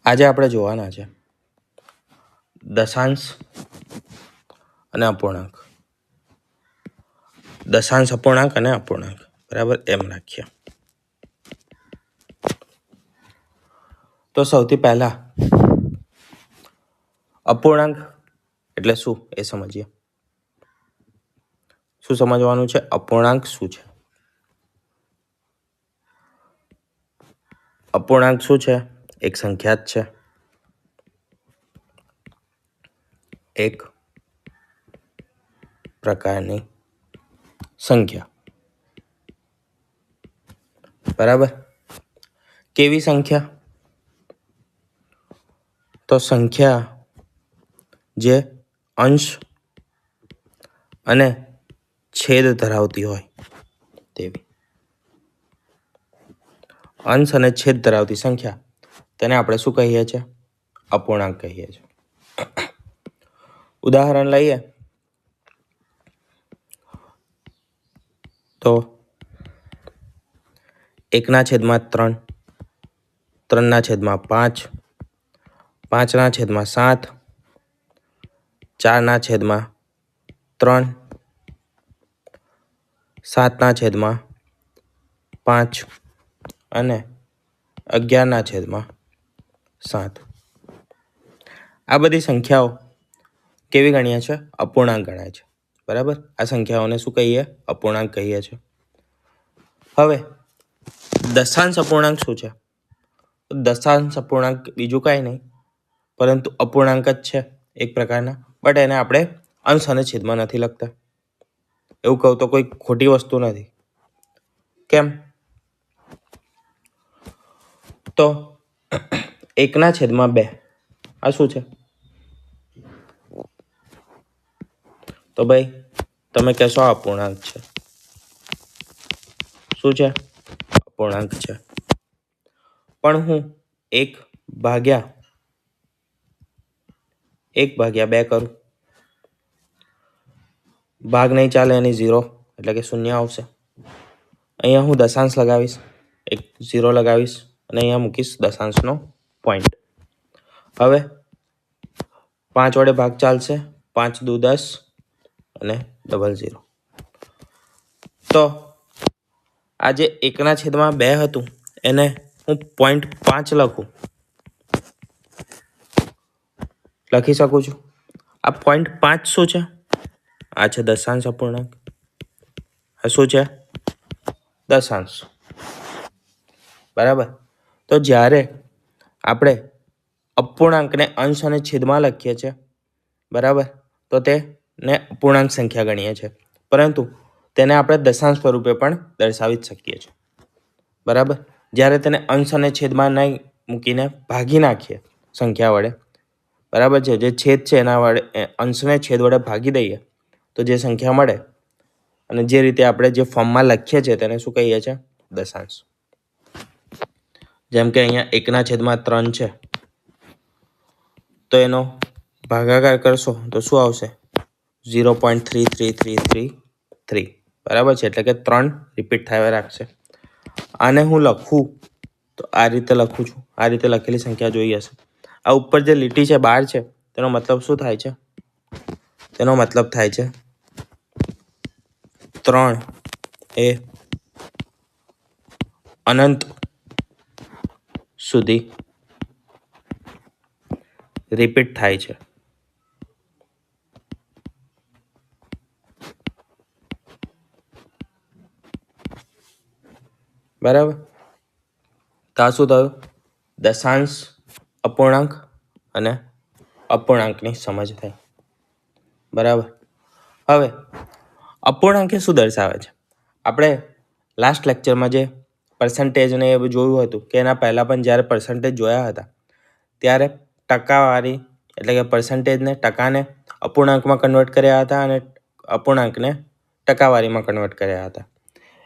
આજે આપણે જોવાના છે દશાંશ અને અપૂર્ણાંક. દશાંશ અપૂર્ણાંક અને અપૂર્ણાંક બરાબર એમ રાખીએ. તો સૌથી પહેલા અપૂર્ણાંક એટલે શું એ સમજીએ. શું સમજવાનું છે? અપૂર્ણાંક શું છે? અપૂર્ણાંક શું છે? એક સંખ્યા જ છે. એક પ્રકારની સંખ્યા. બરાબર. કેવી સંખ્યા? તો સંખ્યા જે અંશ અને છેદ ધરાવતી હોય તેવી. અંશ અને છેદ ધરાવતી સંખ્યા તેને આપણે શું કહીએ છીએ? અપૂર્ણાંક કહીએ છીએ. ઉદાહરણ લઈએ તો 1/3, 3/5, 5/7, 4/3, 7/5 અને 11/7. આ બધી સંખ્યાઓ કેવી ગણીએ છે? અપૂર્ણાંક ગણાય છે. બરાબર. આ સંખ્યાઓને શું કહીએ? અપૂર્ણાંક કહીએ છીએ. હવે દશાંશ અપૂર્ણાંક શું છે? દશાંશ અપૂર્ણાંક બીજું કાંઈ નહીં પરંતુ અપૂર્ણાંક જ છે એક પ્રકારના, બટ એને આપણે અંશ અને છેદમાં નથી લખતા. એવું કહું તો કોઈ ખોટી વસ્તુ નથી. કેમ? તો 1/2 આ શું છે? તો ભાઈ તમે કહેશો આ અપૂર્ણાંક છે. શું છે? અપૂર્ણાંક છે. પણ હું 1/2 કરું. ભાગ નહીં ચાલે એની 0 એટલે કે 0 આવશે. અહીંયા હું દશાંશ લગાવીશ, એક 0 લગાવીશ અને અહીંયા મૂકીશ દશાંશનો પોઈન્ટ. હવે 5 વડે ભાગ ચાલશે, 5 દુ 10 અને 00. તો આ જે 1/2 હતું એને હું 0.5 લખી શકું છું. આ 0.5 શું છે? આ છે દશાંશ અપૂર્ણાંક. આ શું છે? દશાંશ. બરાબર. તો જ્યારે આપણે અપૂર્ણાંકને અંશ અને છેદમાં લખીએ છીએ બરાબર, તો તેને અપૂર્ણાંક સંખ્યા ગણીએ છીએ, પરંતુ તેને આપણે દશાંશ સ્વરૂપે પણ દર્શાવી જ શકીએ છીએ. બરાબર. જ્યારે તેને અંશ અને છેદમાં નહીં મૂકીને ભાગી નાખીએ સંખ્યા વડે, બરાબર છે, જે છેદ છે એના વડે અંશને છેદ વડે ભાગી દઈએ તો જે સંખ્યા મળે અને જે રીતે આપણે જે ફોર્મમાં લખીએ છીએ તેને શું કહીએ છીએ? દશાંશ. જેમ કે અહીંયા 1/3 છે તો એનો ભાગાકાર કરશો તો શું આવશે? 0.3333. બરાબર છે, એટલે કે 3 રિપીટ થયા રાખશે. આને હું લખું તો આ રીતે લખું છું. આ રીતે લખેલી સંખ્યા જોઈ હશે. આ ઉપર જે લીટી છે 12 છે તેનો મતલબ શું થાય છે? તેનો મતલબ થાય છે 3 એ અનંત સુધી રિપીટ થાય છે. બરાબર. તો આ શું થયું? દશાંશ અપૂર્ણાંક અને અપૂર્ણાંકની સમજ થઈ. બરાબર. હવે અપૂર્ણાંક શું દર્શાવે છે? આપણે લાસ્ટ લેક્ચરમાં જે પર્સન્ટેજને એ જોયું હતું કે એના પહેલાં પણ જ્યારે પર્સન્ટેજ જોયા હતા ત્યારે ટકાવારી એટલે કે પર્સન્ટેજને ટકાને અપૂર્ણાંકમાં કન્વર્ટ કર્યા હતા અને અપૂર્ણાંકને ટકાવારીમાં કન્વર્ટ કર્યા હતા.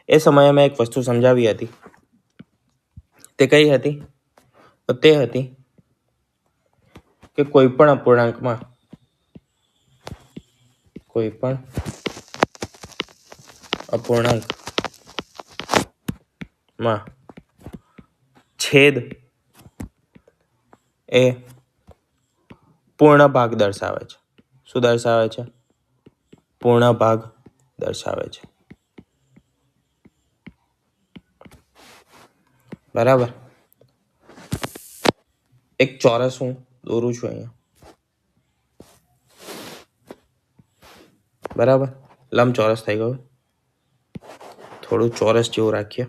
એ સમયે મેં એક વસ્તુ સમજાવી હતી. તે કઈ હતી? તો તે હતી કે કોઈ પણ અપૂર્ણાંકમાં છેદ એ પૂર્ણ ભાગ દર્શાવે છે. શું દર્શાવે છે? પૂર્ણ ભાગ દર્શાવે છે. બરાબર. એક ચોરસ હું દોરું છું અહીંયા. બરાબર. લંબચોરસ થઈ ગયું. થોડું ચોરસ જેવું રાખીએ.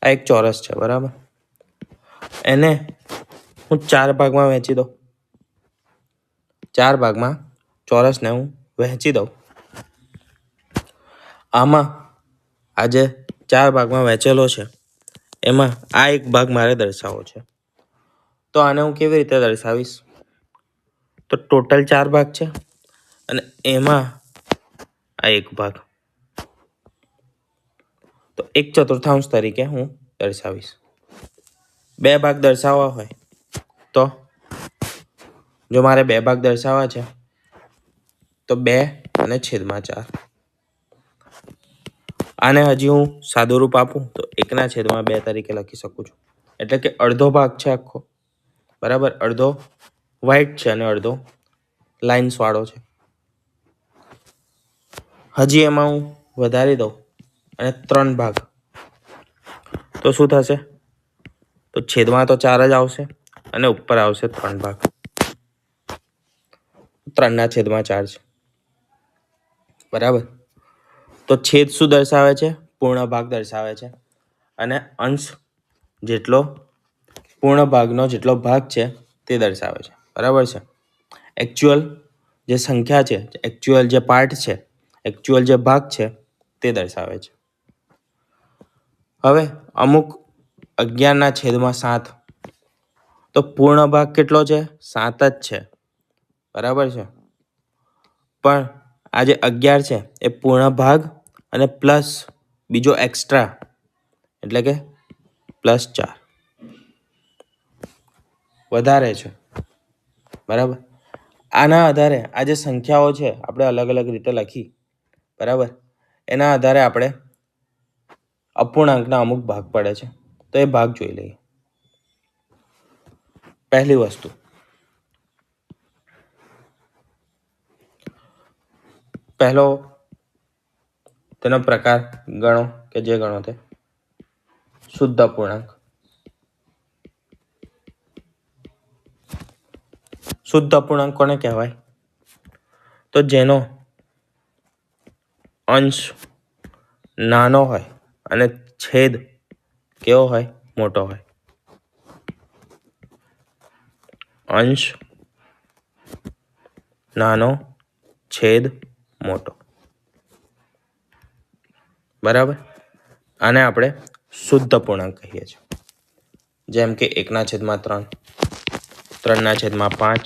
આ એક ચોરસ છે. બરાબર. એને હું 4 ભાગમાં વહેંચી દઉં. 4 ભાગમાં ચોરસને હું વહેંચી દઉં. આમાં આ જે 4 ભાગમાં વહેંચેલો છે એમાં આ એક ભાગ મારે દર્શાવવો છે. તો આને હું કેવી રીતે દર્શાવીશ? તો ટોટલ 4 ભાગ છે અને એમાં આ એક ભાગ, તો 1/4 તરીકે હું દર્શાવીશ. 2 ભાગ દર્શાવવા હોય તો જો મારે 2 ભાગ દર્શાવવા છે તો 2 અને છેદમાં 4. આને હજી હું સાદું રૂપ આપું તો 1/2 તરીકે લખી શકું છું. એટલે કે અડધો ભાગ છે આખો. બરાબર. અડધો વ્હાઈટ છે અને અડધો લાઇન્સ વાળો છે. હજી એમાં હું વધારી દઉં અને 3 ભાગ, તો શું થશે? તો છેદમાં તો 4 જ આવશે અને ઉપર આવશે 3 ભાગ. 3/4 છે. બરાબર. તો છેદ શું દર્શાવે છે? પૂર્ણ ભાગ દર્શાવે છે. અને અંશ જેટલો પૂર્ણ ભાગનો જેટલો ભાગ છે તે દર્શાવે છે. બરાબર છે. એકચ્યુઅલ જે સંખ્યા છે, એકચ્યુઅલ જે પાર્ટ છે, એકચ્યુઅલ જે ભાગ છે તે દર્શાવે છે. હવે અમુક 11/7, તો પૂર્ણ ભાગ કેટલો છે? 7 જ છે. બરાબર છે. પણ આ જે 11 છે એ પૂર્ણ ભાગ અને પ્લસ બીજો એક્સ્ટ્રા એટલે કે +4 વધારે છે. બરાબર. આના આધારે આ જે સંખ્યાઓ છે આપણે અલગ અલગ રીતે લખી. બરાબર. એના આધારે આપણે અપૂર્ણાંકના અમુક ભાગ પડે છે, તો એ ભાગ જોઈ લઈએ. પહેલી વસ્તુ, પહેલો તેનો પ્રકાર ગણો કે જે ગણો તે શુદ્ધ અપૂર્ણાંક. શુદ્ધ અપૂર્ણાંક કોને કહેવાય? તો જેનો અંશ નાનો હોય અને છેદ કેવો હોય? મોટો હોય. અંશ નાનો, છેદ મોટો. બરાબર. આને આપણે શુદ્ધ અપૂર્ણાંક કહીએ છીએ. જેમ કે 1/3, 3/5,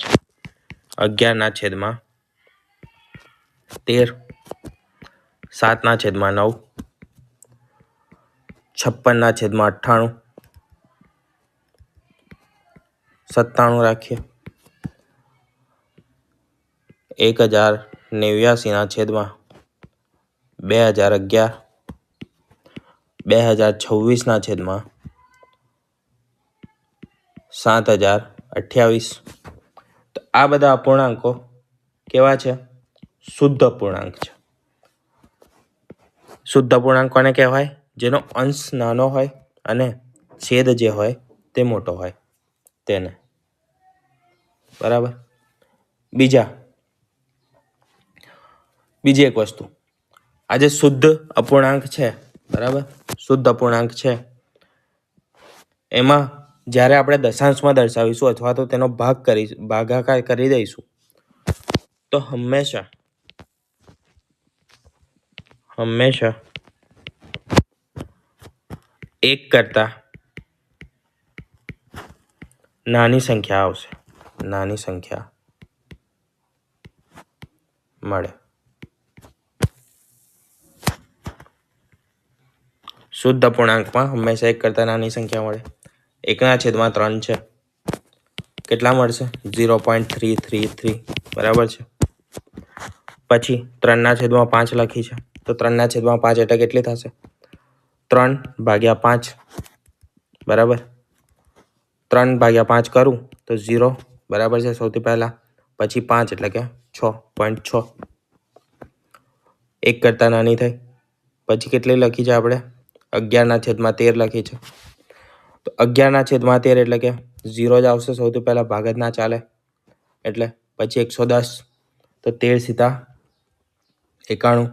11/13, 7/9, 56/98, 97 રાખીએ, 1089/2011, 2026/7028. તો આ બધા અપૂર્ણાંકો કેવા છે? શુદ્ધ અપૂર્ણાંક છે. શુદ્ધ અપૂર્ણાંક કોને કહેવાય? જેનો અંશ નાનો હોય અને છેદ જે હોય તે મોટો હોય તેને. બરાબર. બીજી એક વસ્તુ, આ જે શુદ્ધ અપૂર્ણાંક છે, બરાબર, શુદ્ધ અપૂર્ણાંક છે એમાં જ્યારે આપણે દશાંશમાં દર્શાવીશું અથવા તો તેનો ભાગાકાર કરી દઈશું તો હંમેશા 1 કરતા નાની સંખ્યા આવશે. નાની સંખ્યા મળે. શુદ્ધ અપૂર્ણાંકમાં હંમેશા 1 કરતા નાની સંખ્યા મળે. 1/3 છે. કેટલા મળશે? 0.333. બરાબર છે. પછી 3/5 લખી છે, તો 3/5 એટલે કેટલી થશે? 3/5. બરાબર. 3/5 કરું તો 0 બરાબર છે સૌથી પહેલાં, પછી 5 એટલે કે 6.6, 1 કરતાં નાની થઈ. પછી કેટલી લખી છે આપણે? 11/13 લખી છે. તો 11/13 એટલે કે 0 જ આવશે સૌથી પહેલાં, ભાગ જ ના ચાલે એટલે. પછી 110, તો 13 સીધા 91,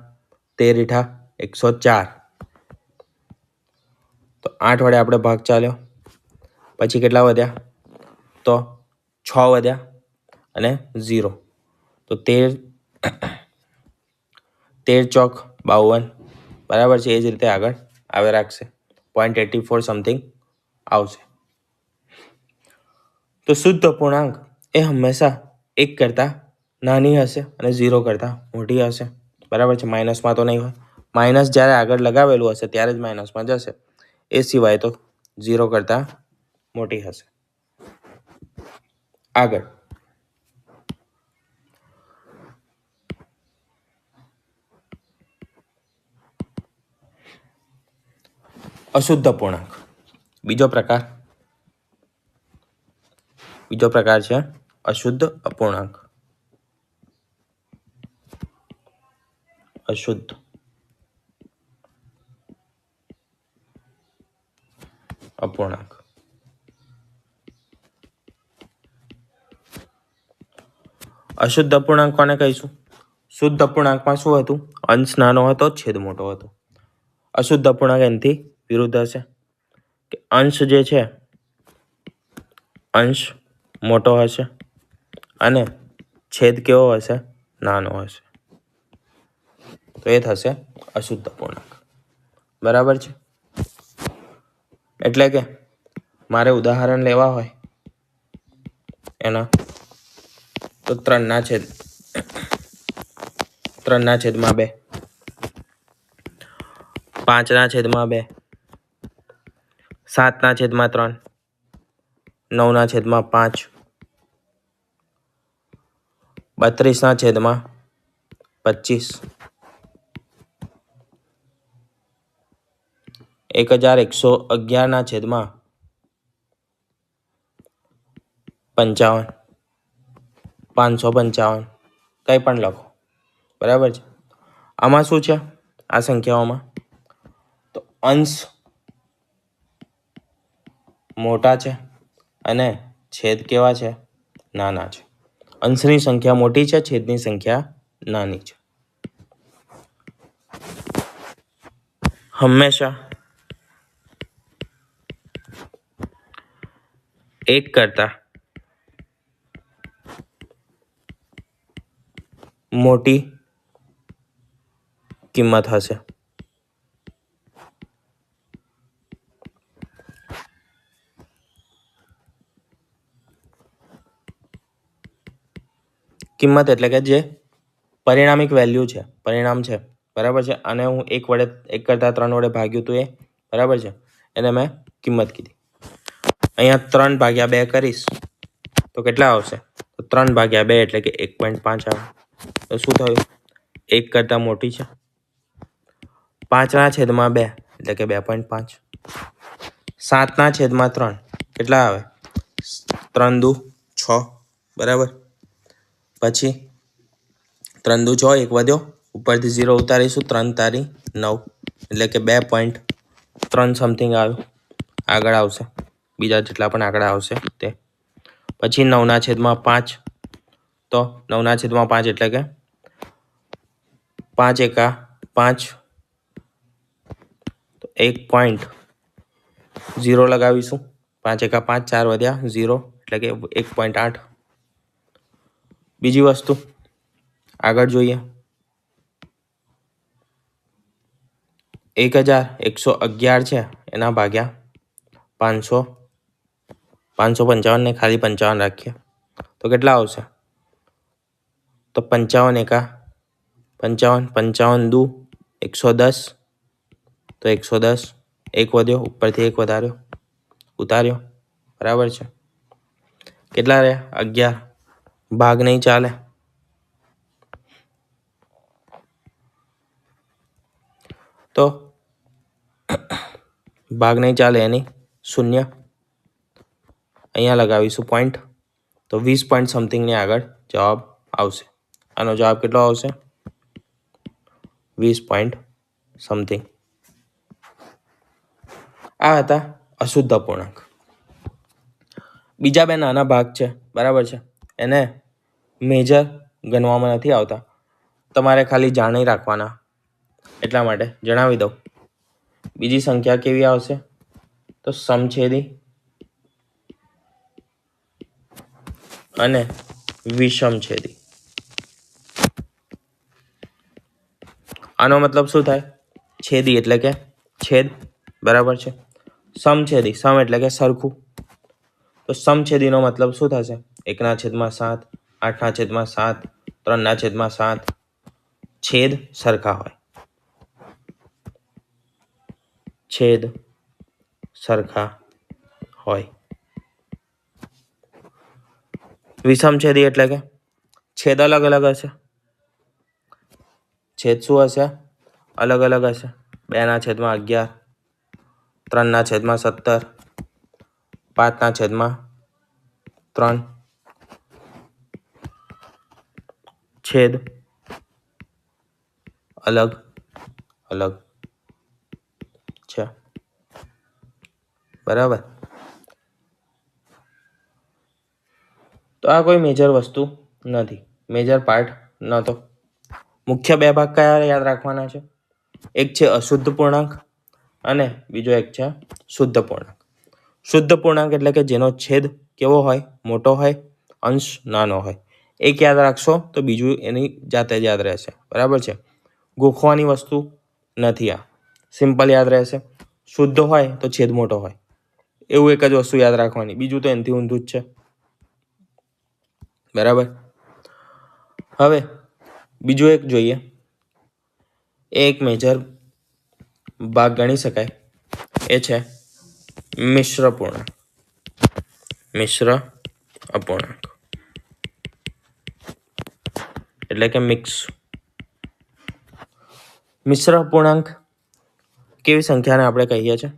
13 * 104, તો 8 વડે આપણે ભાગ ચાલ્યો. પછી કેટલા વધ્યા? તો 6 વધ્યા અને 0, તો 13 ચોક 52, બરાબર છે. એ જ રીતે આગળ આવે રાખશે. 0.84 સમથિંગ આવશે. તો શુદ્ધ અપૂર્ણાંક એ હંમેશા 1 કરતાં નાની હશે અને 0 કરતાં મોટી હશે, બરાબર છે. માઇનસમાં તો નહીં હોય. માઇનસ જ્યારે આગળ લગાવેલું હશે ત્યારે જ માઇનસમાં જશે, એ સિવાય તો 0 કરતાં મોટી હશે. આગળ અશુદ્ધ અપૂર્ણાંક, બીજો પ્રકાર છે અશુદ્ધ અપૂર્ણાંક. અશુદ્ધ અપૂર્ણાંક. અશુદ્ધ અપૂર્ણાંક કોને કહીશું? શુદ્ધ અપૂર્ણાંકમાં શું હતું? અંશ નાનો હતો, છેદ મોટો હતો. અશુદ્ધ અપૂર્ણાંક એનાથી વિરુદ્ધ હશે કે અંશ જે છે અંશ મોટો હશે અને છેદ કેવો હશે? નાનો હશે. તો એ થશે અશુદ્ધ અપૂર્ણાંક, બરાબર છે. એટલે કે મારે ઉદાહરણ લેવા હોય એના, તો 3/2, 5/2, 7/3, 9/5, 32/25, 1111/55, 555, કંઈ પણ લખો, બરાબર છે. આમાં શું છે? આ સંખ્યાઓમાં તો અંશ મોટા છે અને છેદ કેવા છે? નાના છે. અંશની સંખ્યા મોટી છે, છેદની સંખ્યા નાની છે. હંમેશા 1 કરતાં મોટી કિંમત હશે. કિંમત એટલે કે જે પરિણામિક વેલ્યુ છે, પરિણામ છે, બરાબર છે. અને હું 1 કરતાં 3 વડે ભાગ્યું હતું એ, બરાબર છે, એને મેં કિંમત કીધી. અહીંયા 3/2 કરીશ તો કેટલા આવશે? તો 3/2 એટલે કે 1.5 આવે. તો શું થયું? 1 કરતાં મોટી છે. 5/2 એટલે કે 2.5. 7/3 કેટલા આવે? 3 × 6, બરાબર. પછી 3 × 6, 1 વધ્યો, ઉપરથી 0 ઉતારીશું, 3 × 9 એટલે કે 2.3 સમથિંગ આવ્યું. આગળ આવશે બીજા જેટલા પણ આંકડા આવશે તે. પછી 9/5, તો 9/5 એટલે કે 5 × 5, તો 1.0 લગાવીશું. 5 × 5, 4 વધ્યા, 0 એટલે કે 1.8. બીજી વસ્તુ આગળ જોઈએ. 1111 છે, એના ભાગ્યા 555 ને ખાલી 55 રાખીએ તો કેટલા આવશે? તો 55 × 55, 55 × 2 110, તો 110. 1 વધ્યો, ઉપરથી 1 વધાર્યો, ઉતાર્યો, બરાબર છે. કેટલા રહ્યા? 11. ભાગ નહીં ચાલે. તો ભાગ નહીં ચાલે એની શૂન્ય, અહીંયા લગાવીશું પોઈન્ટ, તો 20 પોઈન્ટ સમથિંગની આગળ જવાબ આવશે. આનો જવાબ કેટલો આવશે? 20 પોઈન્ટ સમથિંગ. આ હતા અશુદ્ધ અપૂર્ણાંક. બીજા બે નાના ભાગ છે, બરાબર છે, એને મેજર ગણવામાં નથી આવતા, તમારે ખાલી જાણી રાખવાના, એટલા માટે જણાવી દઉં. બીજી સંખ્યા કેવી આવશે? તો સમછેદી અને વિષમછેદી. આનો મતલબ શું થાય? છેદી એટલે કે છેદ, બરાબર છે. સમછેદી, સમ એટલે કે સરખું. તો સમછેદીનો મતલબ શું થશે? 1/7, 8/7, 3/7. છેદ સરખા હોય, છેદ સરખા હોય. વિષમછેદી એટલે કે છેદ અલગ અલગ હશે. છેદ શું હશે? અલગ અલગ હશે. 2/11, 3/17, 5/3. છેદ અલગ અલગ છે, બરાબર. તો આ કોઈ મેજર વસ્તુ નથી, મેજર પાર્ટ નહોતો. મુખ્ય બે ભાગ કયા યાદ રાખવાના છે? એક છે અશુદ્ધ પૂર્ણાંક અને બીજો એક છે શુદ્ધ પૂર્ણાંક. શુદ્ધ પૂર્ણાંક એટલે કે જેનો છેદ કેવો હોય? મોટો હોય, અંશ નાનો હોય. એક યાદ રાખશો તો બીજું એની જાતે જ યાદ રહેશે, બરાબર છે. ગોખવાની વસ્તુ નથી, આ સિમ્પલ યાદ રહેશે. શુદ્ધ હોય તો છેદ મોટો હોય, એવું એક જ વસ્તુ યાદ રાખવાની, બીજું તો એનાથી ઊંધું જ છે, બરાબર. હવે બીજું એક જોઈએ, એક મેજર ભાગ ગણી શકાય, એ છે મિશ્ર પૂર્ણાંક. મિશ્ર અપૂર્ણાંક એટલે કે મિક્સ. મિશ્ર અપૂર્ણાંક કેવી સંખ્યાને આપણે કહીએ છીએ?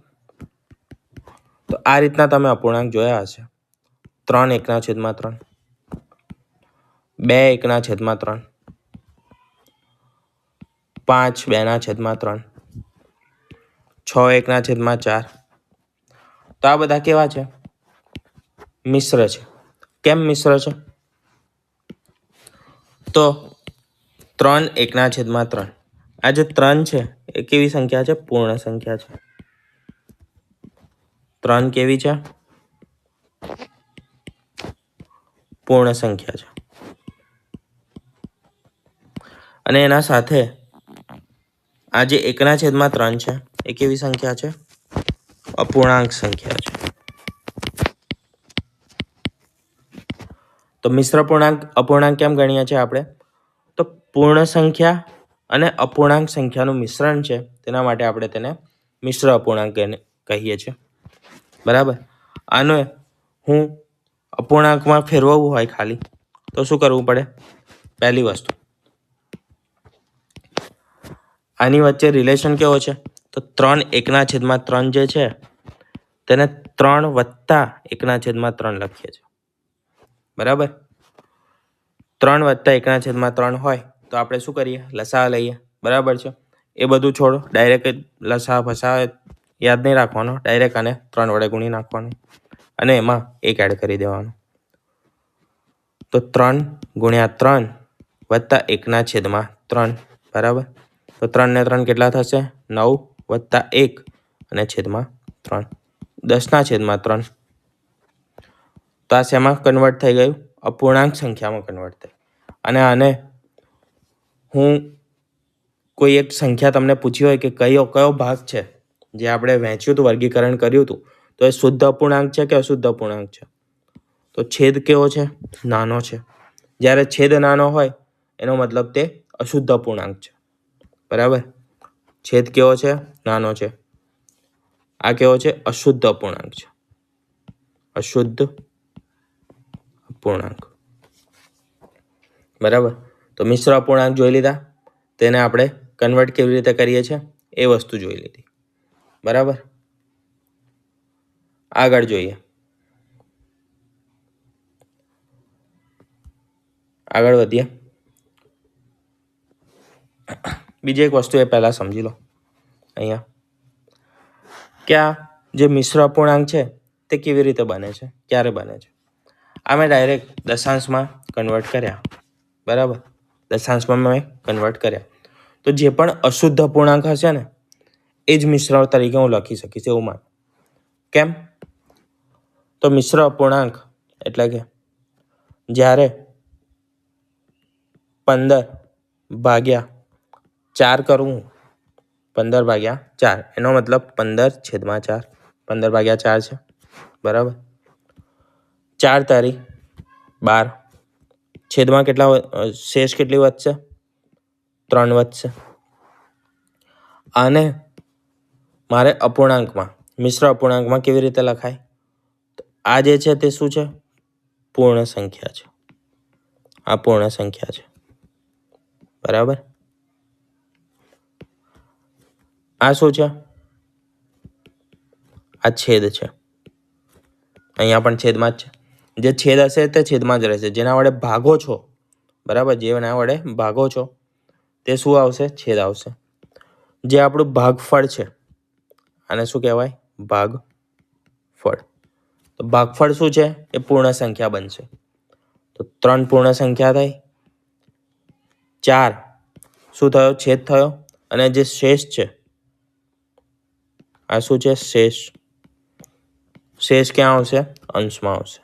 તો આ રીતના તમે અપૂર્ણાંક જોયા હશે. 3 1/3, 2 1/3, 5 2/3, 6 1/4. તો આ બધા કેવા છે? મિશ્ર છે. કેમ મિશ્ર છે? તો 3 1/3, આ જે 3 છે એ કેવી સંખ્યા છે? પૂર્ણ સંખ્યા છે. 3 કેવી છે? પૂર્ણ સંખ્યા છે. અને એના સાથે આ જે 1/3 છે એ કેવી સંખ્યા છે? અપૂર્ણાંક સંખ્યા છે. તો મિશ્ર અપૂર્ણાંક કેમ ગણીએ છીએ આપણે? તો પૂર્ણ સંખ્યા અને અપૂર્ણાંક સંખ્યાનું મિશ્રણ છે, તેના માટે આપણે તેને મિશ્ર અપૂર્ણાંક કહીએ છીએ, બરાબર. આને હું અપૂર્ણાંકમાં ફેરવવું હોય ખાલી, તો શું કરવું પડે? પહેલી વસ્તુ, આની વચ્ચે રિલેશન કેવો છે? તો 3 1/3 જે છે તેને 3 + 1/3 લખીએ છીએ, બરાબર. 3 + 1/3 હોય તો આપણે શું કરીએ? લસા લઈએ, બરાબર છે. એ બધું છોડો, ડાયરેક્ટ લસા ફસા યાદ નહીં રાખવાનો, ડાયરેક્ટ આને 3 વડે ગુણી નાખવાનું અને એમાં 1 એડ કરી દેવાનું. તો 3 × 3 + 1/3, બરાબર. તો 3 ને 3 કેટલા થશે? 9 + 1 અને છેદમાં 3, 10/3. તો આ શેમાં કન્વર્ટ થઈ ગયું? અપૂર્ણાંક સંખ્યામાં કન્વર્ટ થઈ. અને આને હું કોઈ એક સંખ્યા તમને પૂછી હોય કે કયો ભાગ છે જે આપણે વહેંચ્યું હતું, વર્ગીકરણ કર્યું હતું, તો એ શુદ્ધ અપૂર્ણાંક છે કે અશુદ્ધ અપૂર્ણાંક છે? તો છેદ કેવો છે? નાનો છે. જ્યારે છેદ નાનો હોય એનો મતલબ તે અશુદ્ધ અપૂર્ણાંક છે, બરાબર. છેદ કેવો છે? નાનો છે. આ કેવો છે? અશુદ્ધ અપૂર્ણાંક છે. અશુદ્ધ અપૂર્ણાંક, બરાબર. તો મિશ્ર અપૂર્ણાંક જોઈ લીધા, તેને આપણે કન્વર્ટ કેવી રીતે કરીએ છીએ એ વસ્તુ જોઈ લીધી, બરાબર. આગળ જોઈએ. આગળ વધીએ. બીજી એક વસ્તુ એ પહેલાં સમજી લો અહીંયા કે આ જે મિશ્ર અપૂર્ણાંક છે તે કેવી રીતે બને છે, ક્યારે બને છે. આ મેં ડાયરેક્ટ દશાંશમાં કન્વર્ટ કર્યા. બરાબર, દશાંશમાં મેં કન્વર્ટ કર્યા. તો જે પણ અશુદ્ધ અપૂર્ણાંક હશે ને એ જ મિશ્ર તરીકે હું લખી શકીશ એવું માન. કેમ? તો મિશ્ર અપૂર્ણાંક એટલે કે જ્યારે 15/4 કરું, 15/4 એનો મતલબ 15/4, 15/4 છે. બરાબર, 4 તારીખ 12 છેદમાં કેટલા શેષ કેટલી વધશે? 3 વધશે. આને મારે અપૂર્ણાંકમાં મિશ્ર અપૂર્ણાંકમાં કેવી રીતે લખાય? આ જે છે તે શું છે? પૂર્ણ સંખ્યા છે. આ પૂર્ણ સંખ્યા છે. બરાબર, આ શું છે? આ છેદ છે. અહીંયા પણ છેદમાં જ છે. જે છેદ હશે તે છેદમાં જ રહેશે. જેના વડે ભાગો છો, બરાબર, જેના વડે ભાગો છો તે શું આવશે? છેદ આવશે. જે આપણું ભાગફળ છે આને શું કહેવાય? ભાગફળ. તો ભાગફળ શું છે? એ પૂર્ણ સંખ્યા બનશે. તો 3 પૂર્ણ સંખ્યા થઈ, 4 શું થયો? છેદ થયો. અને જે શેષ છે આ શું છે? શેષ. શેષ ક્યાં આવશે? અંશમાં આવશે.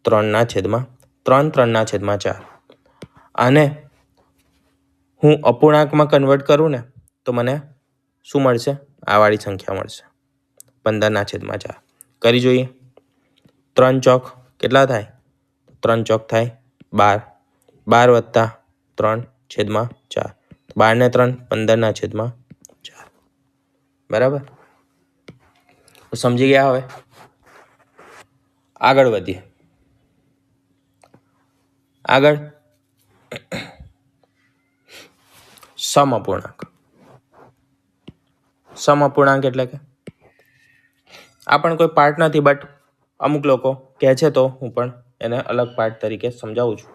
3/3, 3/4. આને હું અપૂર્ણાંકમાં કન્વર્ટ કરું ને તો મને શું મળશે? આ વાળી સંખ્યા મળશે, 15/4. કરી જોઈએ. 3 ચોક કેટલા થાય? 3 ચોક થાય 12. 12 + 3/4. 12 ને 3 15/4. બરાબર, સમજી ગયા? હવે આગળ વધીએ. આગળ સમઅપૂર્ણાંક. સમઅપૂર્ણાંક એટલે કે આ પણ કોઈ પાર્ટ નથી, બટ અમુક લોકો કહે છે તો હું પણ એને અલગ પાર્ટ તરીકે સમજાવું છું.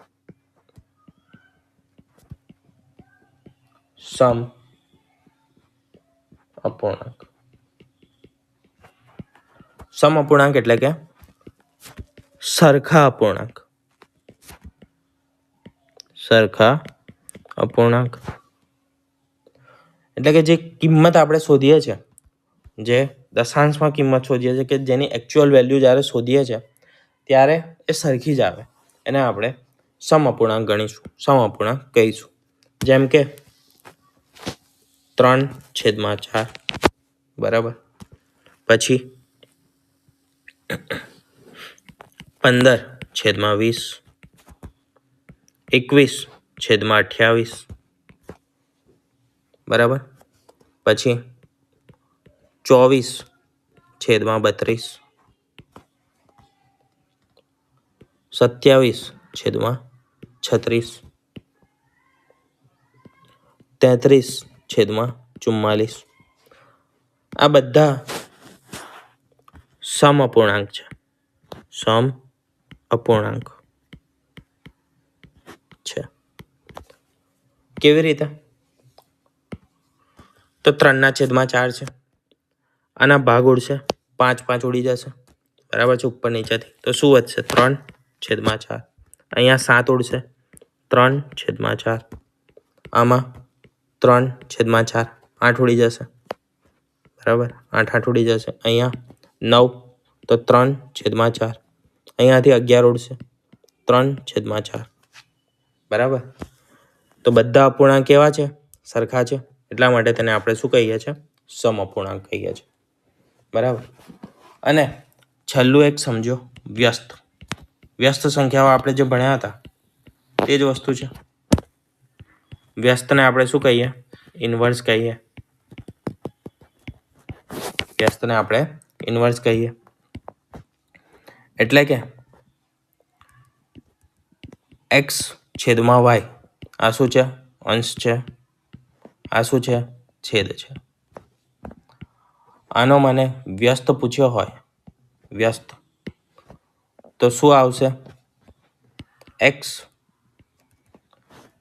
સમઅપૂર્ણાંક. સમઅપૂર્ણાંક એટલે કે સરખા અપૂર્ણાંક. સરખા અપૂર્ણાંક એટલે કે જે કિંમત આપણે શોધીએ છીએ, જે દશાંશમાં કિંમત શોધીએ છીએ, કે જેની એકચ્યુઅલ વેલ્યુ જ્યારે શોધીએ છીએ ત્યારે એ સરખી જ આવે, એને આપણે સમઅપૂર્ણાંક ગણીશું, સમઅપૂર્ણાંક કહીશું. જેમ કે 3/4. બરાબર, પછી 15/20, 21/28. બરાબર, પછી 24/32, 27/36, 33/44. આ બધા સમઅપૂર્ણાંક છે. સમઅપૂર્ણાંક છે. કેવી રીતે? તો 3/4 છે. આના ભાગ ઉડશે, 5 ઉડી જશે. બરાબર છે, ઉપર નીચેથી. તો શું વધશે? 3/4. અહીંયા 7 ઉડશે, 3/4. આમાં 3/4, 8 ઉડી જશે. બરાબર, 8 ઉડી જશે. અહીંયા 9, તો 3/4. અહીંયાથી 11 ઉડશે, 3/4. બરાબર, તો બધા અપૂર્ણાંક કેવા છે? સરખા છે. એટલા માટે તેને આપણે શું કહીએ છીએ? સમઅપૂર્ણાંક કહીએ છીએ. બરાબર, અને છેલ્લું એક સમજો, વ્યસ્ત. વ્યસ્ત સંખ્યાઓ આપણે જે ભણ્યા હતા તે જ વસ્તુ છે. વ્યસ્તને આપણે શું કહીએ? ઇન્વર્સ કહીએ. વ્યસ્તને આપણે ઇન્વર્સ કહીએ. એટલે કે x/y. આ શું છે? અંશ છે. આ શું છે? છેદ છે. આનો મને વ્યસ્ત પૂછ્યો હોય, વ્યસ્ત, તો શું આવશે? એક્સ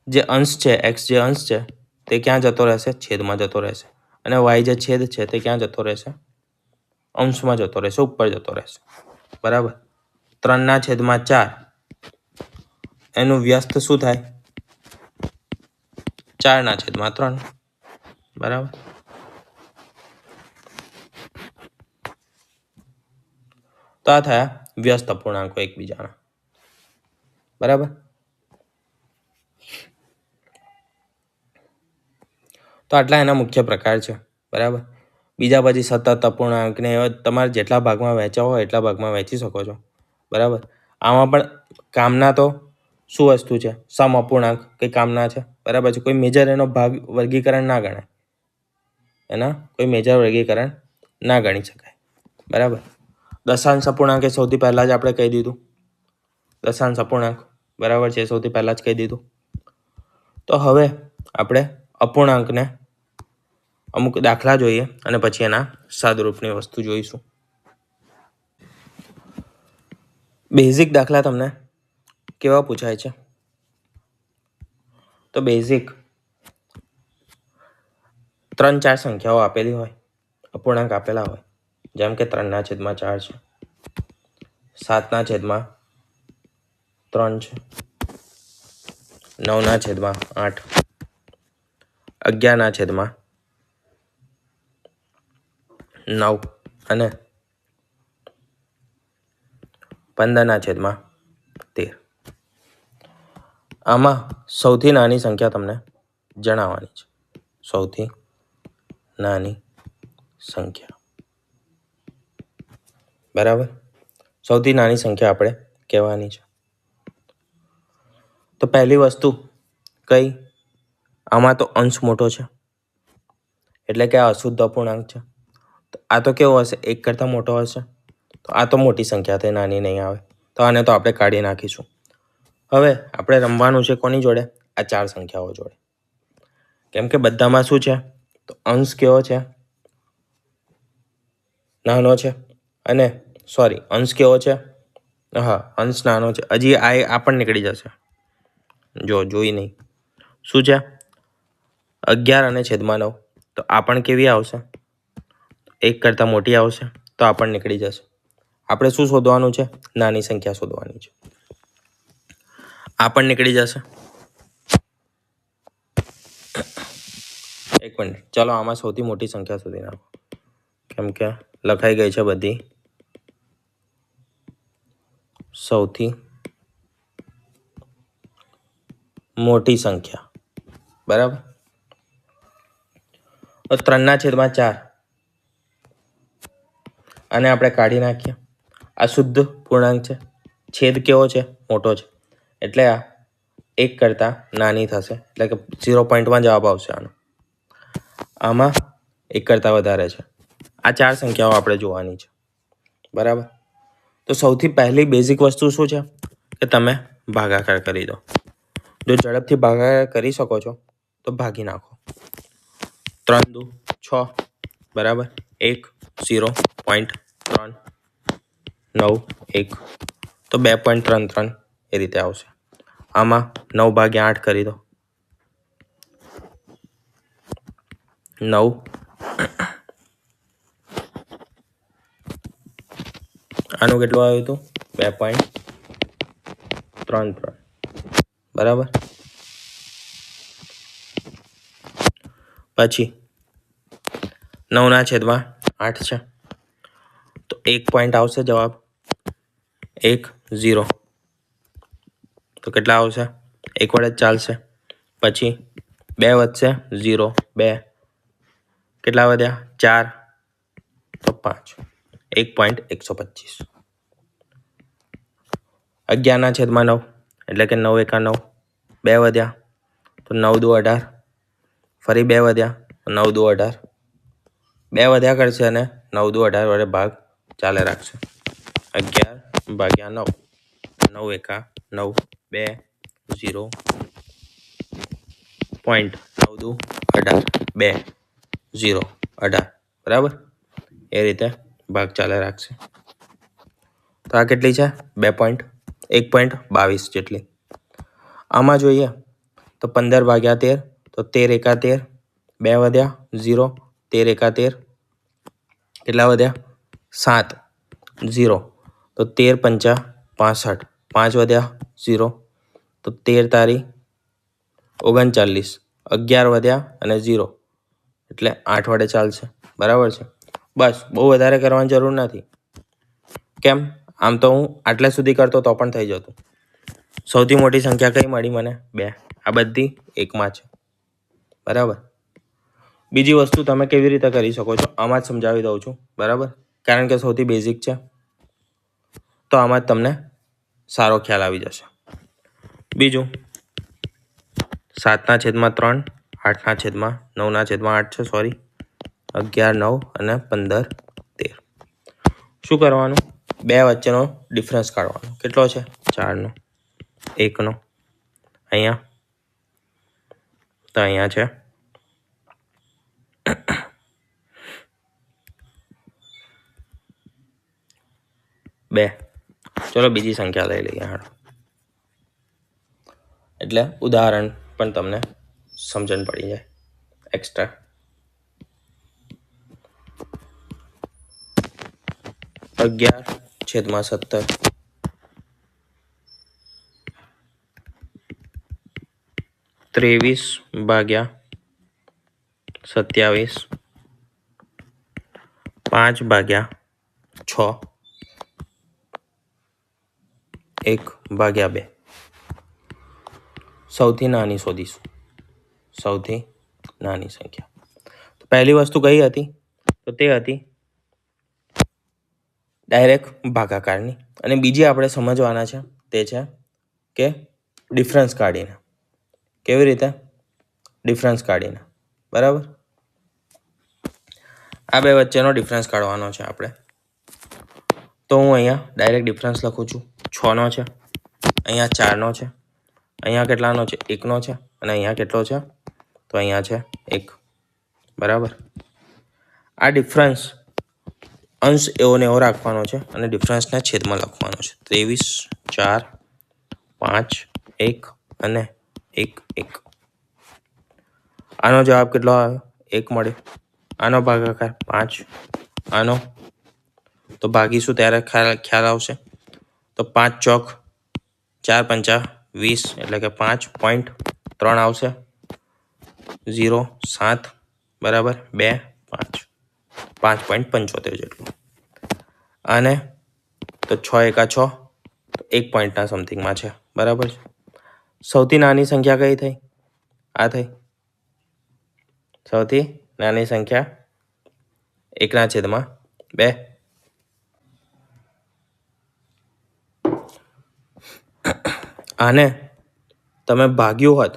જે અંશ છે, એક્સ જે અંશ છે તે ક્યાં જતો રહેશે? છેદમાં જતો રહેશે. અને વાય જે છેદ છે તે ક્યાં જતો રહેશે? અંશમાં જતો રહેશે, ઉપર જતો રહેશે. બરાબર. 3/4 એનું વ્યસ્ત શું થાય? 4/3. બરાબર. તો આ થયા વ્યસ્ત અપૂર્ણાંકો એકબીજાના. બરાબર. તો આટલા એના મુખ્ય પ્રકાર છે. બરાબર. બીજા પછી સતત અપૂર્ણાંકને એવા તમારે જેટલા ભાગમાં વહેંચવા હોય એટલા ભાગમાં વહેંચી શકો છો. બરાબર. આમાં પણ કામના તો શું વસ્તુ છે? સમ અપૂર્ણાંક કંઈ કામના છે. બરાબર છે. કોઈ મેજર એનો ભાગ વર્ગીકરણ ના ગણાય, એના કોઈ મેજર વર્ગીકરણ ના ગણી શકાય. બરાબર. દશાંશ અપૂર્ણાંક એ સૌથી પહેલાં જ આપણે કહી દીધું. દશાંશ અપૂર્ણાંક બરાબર છે, સૌથી પહેલાં જ કહી દીધું. તો હવે આપણે અપૂર્ણાંકને અમુક દાખલા જોઈએ અને પછી એના સાદુરૂપની વસ્તુ જોઈશું. બેઝિક દાખલા તમને કેવા પૂછાય છે? તો બેઝિક 3-4 સંખ્યાઓ આપેલી હોય, અપૂર્ણાંક આપેલા હોય, જેમ કે 3/4 છે, 7/3 છે, 9/8, 11/9 અને 15/13. આમાં સૌથી નાની સંખ્યા તમને જણાવવાની છે. સૌથી નાની સંખ્યા. બરાબર. સૌથી નાની સંખ્યા આપણે કહેવાની છે. તો પહેલી વસ્તુ કઈ? આમાં તો અંશ મોટો છે, એટલે કે આ અશુદ્ધ અપૂર્ણાંક છે. તો આ તો કેવો હશે? 1 કરતાં મોટો હશે. તો આ તો મોટી સંખ્યા થઈ, નાની નહીં આવે. તો આને તો આપણે કાઢી નાખીશું. હવે આપણે રમવાનું છે કોની જોડે? આ 4 સંખ્યાઓ જોડે. કેમ કે બધામાં શું છે? તો અંશ કેવો છે? નાનો છે. અને અંશ કેવો છે? હા, અંશ નાનો છે. હજી આ પણ નીકળી જશે. જોઈ નહીં. શું છે? 11/9. તો આ પણ કેવી આવશે? 1 કરતાં મોટી આવશે. તો આ પણ નીકળી જશે. આપણે શું શોધવાનું છે? નાની સંખ્યા શોધવાની છે. આ પણ નીકળી જશે. એક મિનિટ, ચાલો આમાં સૌથી મોટી સંખ્યા શોધી નાખો, કેમ કે લખાઈ ગઈ છે બધી. સૌથી મોટી સંખ્યા. બરાબર. 3/4 અને આપણે કાઢી નાખીએ. આ શુદ્ધ પૂર્ણાંક છે. છેદ કેવો છે? મોટો છે. એટલે આ 1 કરતાં નાની થશે, એટલે કે 0.1 જવાબ આવશે આનો. આમાં 1 કરતાં વધારે છે. આ 4 સંખ્યાઓ આપણે જોવાની છે. બરાબર. તો સૌથી પહેલી બેઝિક વસ્તુ શું છે? કે તમે ભાગાકાર કરી દો. જો ઝડપથી ભાગાકાર કરી શકો છો તો ભાગી નાખો. 3 દુ 6. બરાબર. 1 0.3 9 1, તો 2.33 એ રીતે આવશે. આમાં 9/8 કરી દો. 9 આનું કેટલું આવ્યું હતું? 2.33. બરાબર. પછી 9/8 છે, તો 1 પોઈન્ટ આવશે જવાબ. 1 0, તો કેટલા આવશે? 1 વડે જ ચાલશે. પછી 2 વધશે, 0 2, કેટલા વધ્યા? 4, તો 5. 1.125. 11/9 એટલે કે 9 એકા 9. 2 વધ્યા તો 9 દુ 18. ફરી 2 વધ્યા તો 9 દુ 18. 2 વધ્યા કરશે અને 9 દુ 18 વડે ભાગ ચાલે રાખશે. 11/9. 9 એકા 9. 2 0. 9 દુ 18. 2 0 18. બરાબર. એ રીતે ભાગ ચાલે રાખશે. તો આ કેટલી છે? 1.22 જેટલી. આમાં જોઈએ તો 15 ભાગ્યા 13, તો 13 એકા 13, 2 વધ્યા 0, 13 એકા 13, કેટલા વધ્યા 7, 0, તો 13 પંચા 65, 5 વધ્યા 0, તો 13 તારી 39, 11 વધ્યા અને 0, એટલે 8 વડે ચાલશે. બરાબર છે. બસ, બહુ વધારે કરવાની જરૂર નથી. કેમ? આમ તો હું આટલા સુધી કરતો તો પણ થઈ જતું. સૌથી મોટી સંખ્યા કઈ મળી મને? 2. આ બધી એકમાં છે. બરાબર. બીજી વસ્તુ તમે કેવી રીતે કરી શકો છો આમાં જ સમજાવી દઉં છું. બરાબર, કારણ કે સૌથી બેઝિક છે, તો આમાં જ તમને સારો ખ્યાલ આવી જશે. બીજું 7/3, 8/9/8 છે, સોરી, 11, 9 અને 15, 13. શું કરવાનું? 2 વચ્ચેનો ડિફરન્સ કાઢવાનો. કેટલો છે? 4નો, 1નો, અહીંયા, તો અહીંયા છે 2. ચલો બીજી સંખ્યા લઈ લઈએ. હાલો, એટલે ઉદાહરણ પણ તમને સમજણ પડી જાય એક્સ્ટ્રા. 11/17, 23/27, 5/6, 1/2. સૌથી નાની શોધીશું, સૌથી નાની સંખ્યા. તો પહેલી વસ્તુ કઈ હતી? તો તે હતી ડાયરેક્ટ ભાગાકારની. અને બીજી આપણે સમજવાના છે તે છે કે ડિફરન્સ કાઢીને. કેવી રીતે? ડિફરન્સ કાઢીને. બરાબર. આ બે વચ્ચેનો ડિફરન્સ કાઢવાનો છે આપણે. તો હું અહીંયા ડાયરેક્ટ ડિફરન્સ લખું છું. 6નો છે, અહીંયા 4નો છે, અહીંયા કેટલાનો છે? 1નો છે, અને અહીંયા કેટલો છે? તો અહીંયા છે 1. બરાબર. આ ડિફરન્સ અંશ એવો ને એવો રાખવાનો છે અને ડિફરન્સને છેદમાં લખવાનો છે. 23, 4, 5, 1 અને 1, 1. આનો જવાબ કેટલો આવ્યો? 1 મળ્યો. આનો ભાગાકાર 5, આનો તો ભાગીશું ત્યારે ખ્યાલ આવશે. તો 5 ચોક 4 પંચા 20, એટલે કે 5.3 આવશે. 0, 7, બરાબર, 2, 5, 5.75 જેટલું. અને તો 6 એકા 6, તો 1 પોઈન્ટના સમથિંગમાં છે. બરાબર છે. સૌથી નાની સંખ્યા કઈ થઈ? આ થઈ. સૌથી નાની સંખ્યા 1/2. આને તમે ભાગ્યું હોત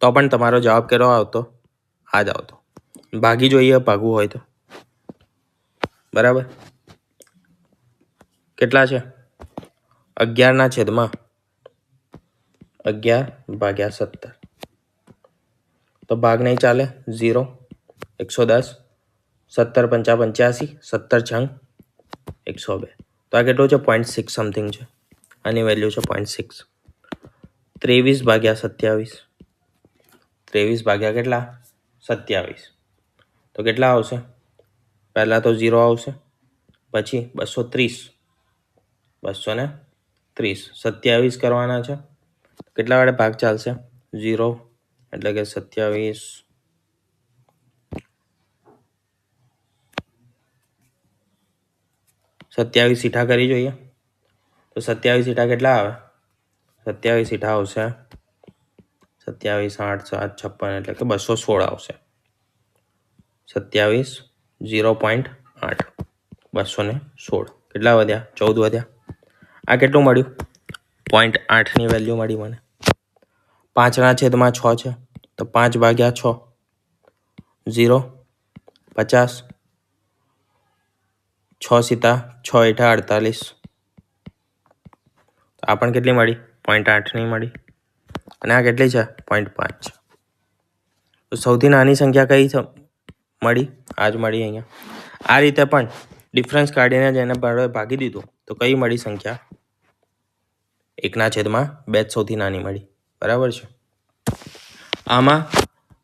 તો પણ તમારો જવાબ કેટલો આવતો? આ જ આવતો. ભાગી જોઈએ ભાગવું હોય તો. બરાબર. કેટલા છે? 11/17. તો ભાગ નહીં ચાલે. 0, 110, 17 પંચા 85, 17 છંગ 102. તો આ કેટલું છે? 0.6 સમથિંગ છે. આની વેલ્યુ છે 0.6. 23/27, 23 ભાગ્યા કેટલા? 27. તો કેટલા આવશે? પહેલા તો 0 આવશે, પછી 230, 230, 27 કરવાના છે. કેટલા વડે ભાગ ચાલશે? 0, એટલે કે 27, 27 સીઠા કરી જોઈએ. તો 27 સીઠા કેટલા આવે? 27 સીઠા આવશે 27, 8, 7, 56, એટલે કે 216 આવશે. 27, 0.8, 216. કેટલા વધ્યા? 14 વધ્યા. આ કેટલું મળ્યું? 0.8ની વેલ્યુ મળી મને. 5/6 છે, તો 5/6, 0, 50, 6 સીતા 6 હેઠા 48. આ પણ કેટલી મળી? 0.8ની મળી. અને આ કેટલી છે? 0.5 છે. તો સૌથી નાની સંખ્યા કઈ મળી? આ જ મળી અહીંયા. આ રીતે પણ ડિફરન્સ કાઢીને જેને ભાગી દીધું તો કઈ મળી સંખ્યા? 1/2 જ સૌથી નાની મળી. બરાબર છે. આમાં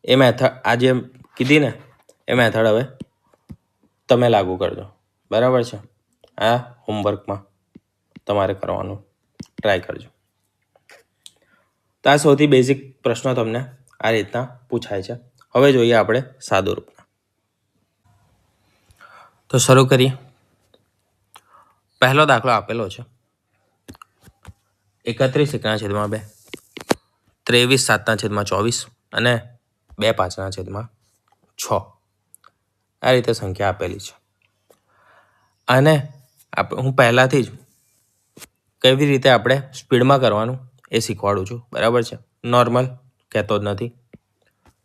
એ મેથડ આ જે કીધી ને એ મેથડ હવે તમે લાગુ કરજો. બરાબર છે. આ હોમવર્કમાં તમારે કરવાનું ટ્રાય કરજો. તો આ સૌથી બેઝિક પ્રશ્નો તમને આ રીતના પૂછાય છે. હવે જોઈએ આપણે સાદું રૂપના. તો શરૂ કરીએ. પહેલો દાખલો આપેલો છે 31/1/2, 23/7/24 અને 2/5/6. આ રીતે સંખ્યા આપેલી છે. અને હું પહેલાથી જ કેવી રીતે આપણે સ્પીડમાં કરવાનું એ શીખવાડું છું. બરાબર છે. નોર્મલ કહેતો જ નથી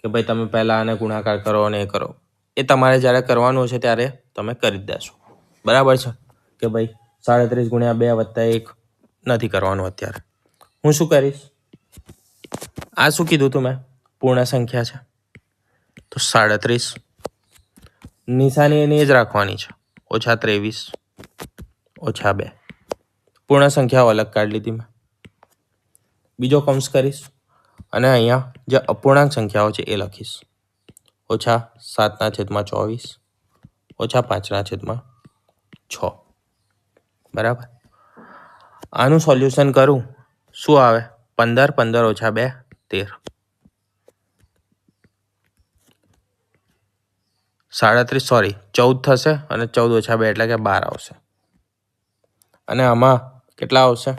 કે ભાઈ તમે પહેલાં આને ગુણાકાર કરો અને એ કરો. એ તમારે જ્યારે કરવાનું હશે ત્યારે તમે કરી જ દેશો. બરાબર છે કે ભાઈ 37 × 2 + 1 નથી કરવાનું અત્યારે. હું શું કરીશ? આ શું કીધું તું મેં? પૂર્ણ સંખ્યા છે તો 37 નિશાની એની જ રાખવાની છે. -23 -2 પૂર્ણ સંખ્યાઓ અલગ કાઢી લીધી મેં. બીજો કૌંસ કરીશ અને અહીંયા જે અપૂર્ણાંક સંખ્યાઓ છે એ લખીશ. -7/24 -5/6. બરાબર. આનું સોલ્યુશન કરું શું આવે? 15 15 - 2 13. 14 થશે અને 14 - 2 એટલે કે 12 આવશે. અને આમાં કેટલા આવશે?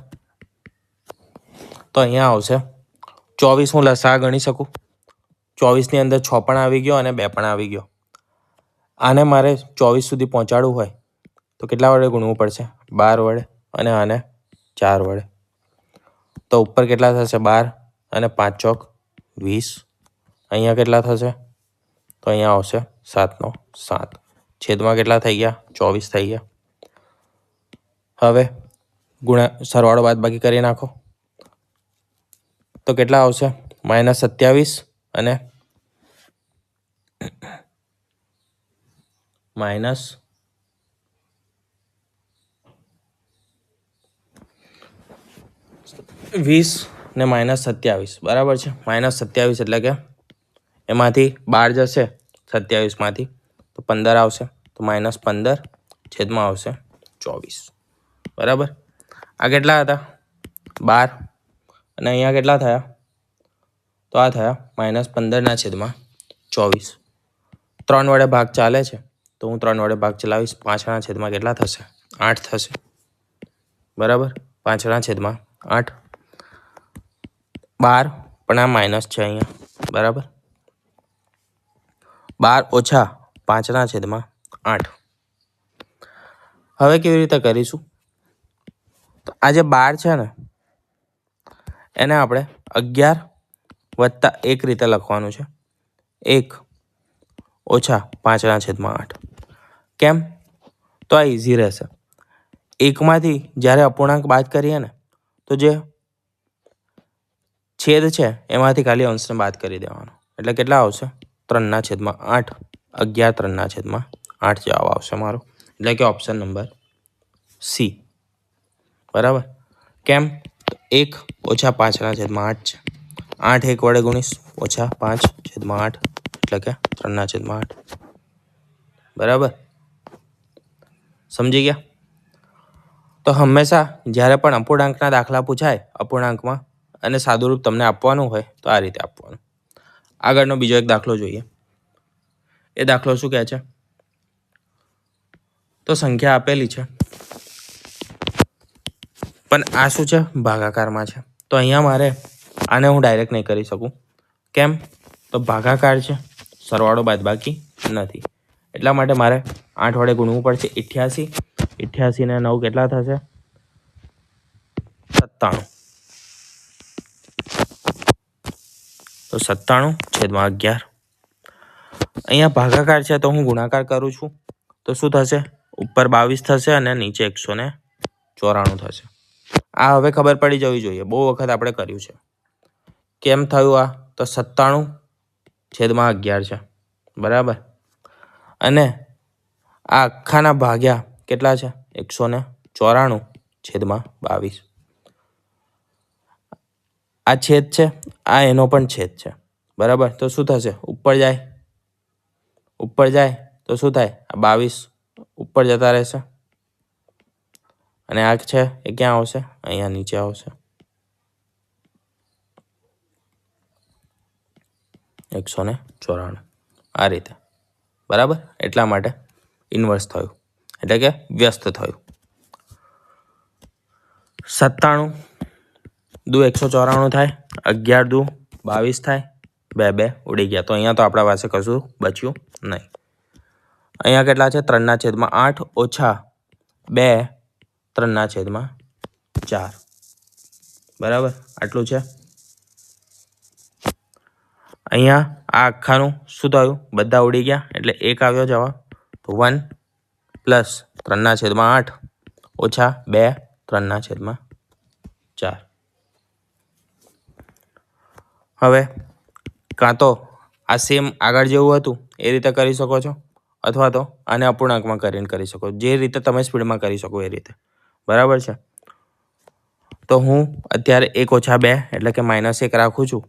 તો અહીંયા આવશે 24. હું લસા ગણી શકું. 24 ની અંદર 6 પણ આવી ગયો અને 2 પણ આવી ગયો. આને મારે 24 સુધી પહોંચાડવું હોય તો કેટલા વડે ગુણવું પડશે? 12 વડે અને આને 4 વડે. તો ઉપર કેટલા થશે? 12 અને 5 ચોક 20. અહીંયા કેટલા થશે? તો અહીંયા આવશે 7 × 7. છેદમાં કેટલા થઈ ગયા? 24 થઈ ગયા. હવે સરવાળો બાદબાકી કરી નાખો તો કેટલા આવશે? -27 અને -20 ને -27. બરાબર છે. -27 એટલે કે એમાંથી 12 જશે 27માંથી તો 15 આવશે. તો -15 છેદમાં આવશે 24. બરાબર. આ કેટલા હતા? 12 અને અહીંયા કેટલા થયા? તો આ થયા -15/24. 3 વડે ભાગ ચાલે છે તો હું 3 વડે ભાગ ચલાવીશ. 5/છેદમાં કેટલા થશે? 8 થશે. બરાબર. 5/8. 12 પણ આ માઇનસ છે અહીંયા. બરાબર. 12 - 5/8. હવે કેવી રીતે કરીશું? તો આ જે 12 છે ને એને આપણે 11 + 1 રીતે લખવાનું છે. 1 - 5/8. કેમ? તો આ ઇઝી રહેશે. 1માંથી જ્યારે અપૂર્ણાંક બાદ કરીએ ને તો જે છેદ છે એમાંથી ખાલી અંશને બાદ કરી દેવાનો. એટલે કેટલા આવશે? 3/8. 11 3/8 જવાબ આવશે મારો. એટલે કે ઓપ્શન નંબર સી. બરાબર. કેમ? 1 - 5/8 છે. 8 1 વડે ગુણીશ. -5/8 એટલે કે 3/8. બરાબર. સમજી ગયા? તો હંમેશા જ્યારે પણ અપૂર્ણાંકના દાખલા પૂછાય અપૂર્ણાંકમાં અને સાદુરૂપ તમને આપવાનું હોય તો આ રીતે આપવાનું. આગળનો બીજો એક દાખલો જોઈએ. એ દાખલો શું કહે છે? તો સંખ્યા આપેલી છે પણ આ શું છે? ભાગાકારમાં છે. તો અહીંયા મારે આને હું ડાયરેક્ટ નહીં કરી શકું. કેમ? તો ભાગાકાર છે, સરવાળો બાદબાકી નથી. એટલા માટે મારે 8 વડે ગુણવું પડશે. 88 ને 9 કેટલા થશે? 97. તો 97/11. અહીંયા ભાગાકાર છે તો હું ગુણાકાર કરું છું તો શું થશે? ઉપર 22 થશે અને નીચે 194 થશે. આ હવે ખબર પડી જવી જોઈએ. બહુ વખત આપણે કર્યું છે. કેમ થયું આ? તો 97/11 છે. બરાબર. અને આ આખાના ભાગ્યા કેટલા છે? 194/22. આ છેદ છે, આ એનો પણ છેદ છે, બરાબર. તો શું થશે? ઉપર જાય તો શું થાય? આ 22 ઉપર જતા રહેશે અને આ છે એ ક્યાં આવશે? અહીંયા નીચે આવશે. 194 આ રીતે, બરાબર. એટલા માટે ઇન્વર્સ થયું, એટલે કે વ્યસ્ત થયું. 97 દુ 194 થાય, 11 દુ 22 થાય, 2 ઉડી ગયા. તો અહીંયા તો આપણા પાસે કશું બચ્યું નહીં. અહીંયા કેટલા છે? 3/8 ઓછા 2 3/4, બરાબર. આટલું છે. અહીંયા આ આખાનું શું થયું? બધા ઉડી ગયા એટલે 1 આવ્યો જવાબ. તો 1 પ્લસ 3/8 ઓછા 2 3/4. હવે કાં તો આ સેમ આગળ જેવું હતું એ રીતે કરી શકો છો, અથવા તો આને અપૂર્ણાંકમાં કરીને કરી શકો, જે રીતે તમે સ્પીડમાં કરી શકો એ રીતે, બરાબર છે. તો હું અત્યારે 1 ઓછા 2 એટલે કે -1 રાખું છું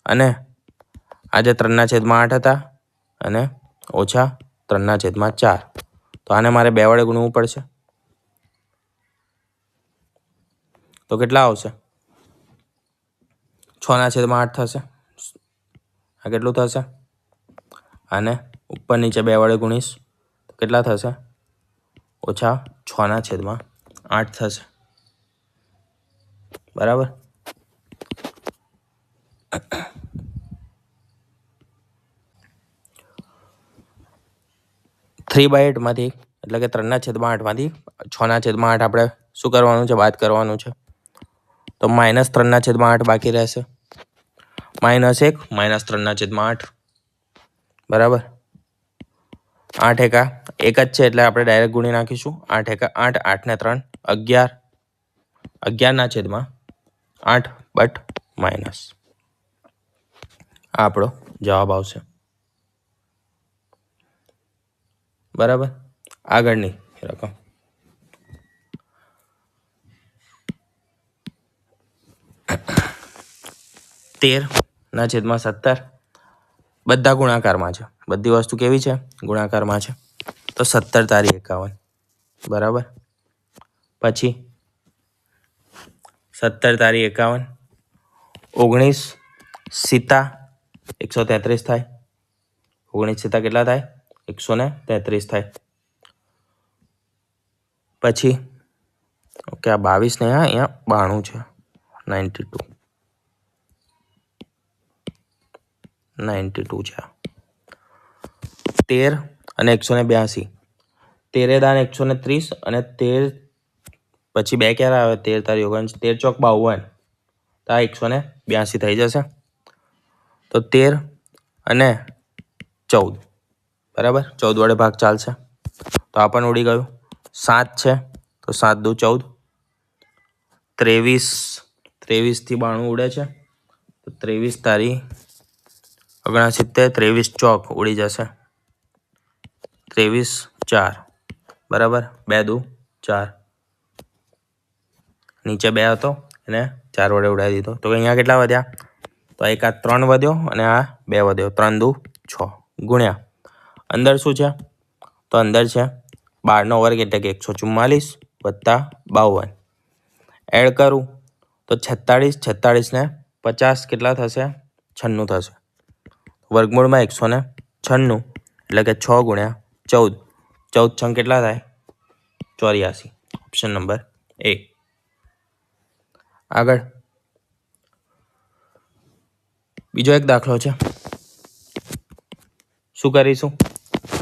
અને આજે 3/8 હતા અને ઓછા 3/4. તો આને મારે 2 વડે ગુણવું પડશે. તો કેટલા આવશે? 6/8 થશે. આ કેટલું થશે? આને ઉપર નીચે 2 વડે ગુણીશ તો કેટલા થશે? ઓછા 6/8 થશે, બરાબર. 3/8 માંથી એટલે કે 3/8 માંથી 6/8 આપણે શું કરવાનું છે? બાદ કરવાનું છે. તો -3/8 બાકી રહેશે. -1 -3/8, બરાબર. 8 એકા 1 જ છે એટલે આપણે ડાયરેક્ટ ગુણી નાખીશું. 8 એકા 8, 8 ને 3 11, 11/8 બટ માઇનસ. આ આપણો જવાબ આવશે, બરાબર. આગળની રકમ 13/17. બધા ગુણાકારમાં છે, બધી વસ્તુ કેવી છે? ગુણાકારમાં છે. તો 17×51, બરાબર. પછી 17×51 19 સીતા 133 થાય. 19 સીતા કેટલા થાય? 133 થાય. પછી ઓકે, આ 22 ને અહીંયા 92 છે. 92 છે. 13 અને 182. 13 દાન 130 અને 13 પછી 2 ક્યારે આવે? 13×39, 13 ચોક 52. તો આ 182 થઈ જશે. તો 13 અને 14, બરાબર. 14 વડે ભાગ ચાલશે તો આ પણ ઉડી ગયું. 7 છે તો 7 દુ 14, 23 થી 92 ઉડે છે તો 23 × 69, 23 ચોક ઉડી જશે. 23 4, બરાબર. 2 દુ 4, નીચે 2 હતો એને 4 વડે ઉડાવી દીધો. તો અહીંયા કેટલા વધ્યા? તો એક આ 3 વધ્યો અને આ 2 વધ્યો. 3 દુ 6 ગુણ્યા અંદર શું છે? તો અંદર છે 12 નો વર્ગ એટલે કે 144 વત્તા 52. એડ કરું તો 46 ને 50 કેટલા થશે? 96 થશે. વર્ગમૂળમાં 196 એટલે કે 6 × 14, 14 છંગ કેટલા થાય? 84. Option number A. આગળ બીજો એક દાખલો છે. શું કરીશું?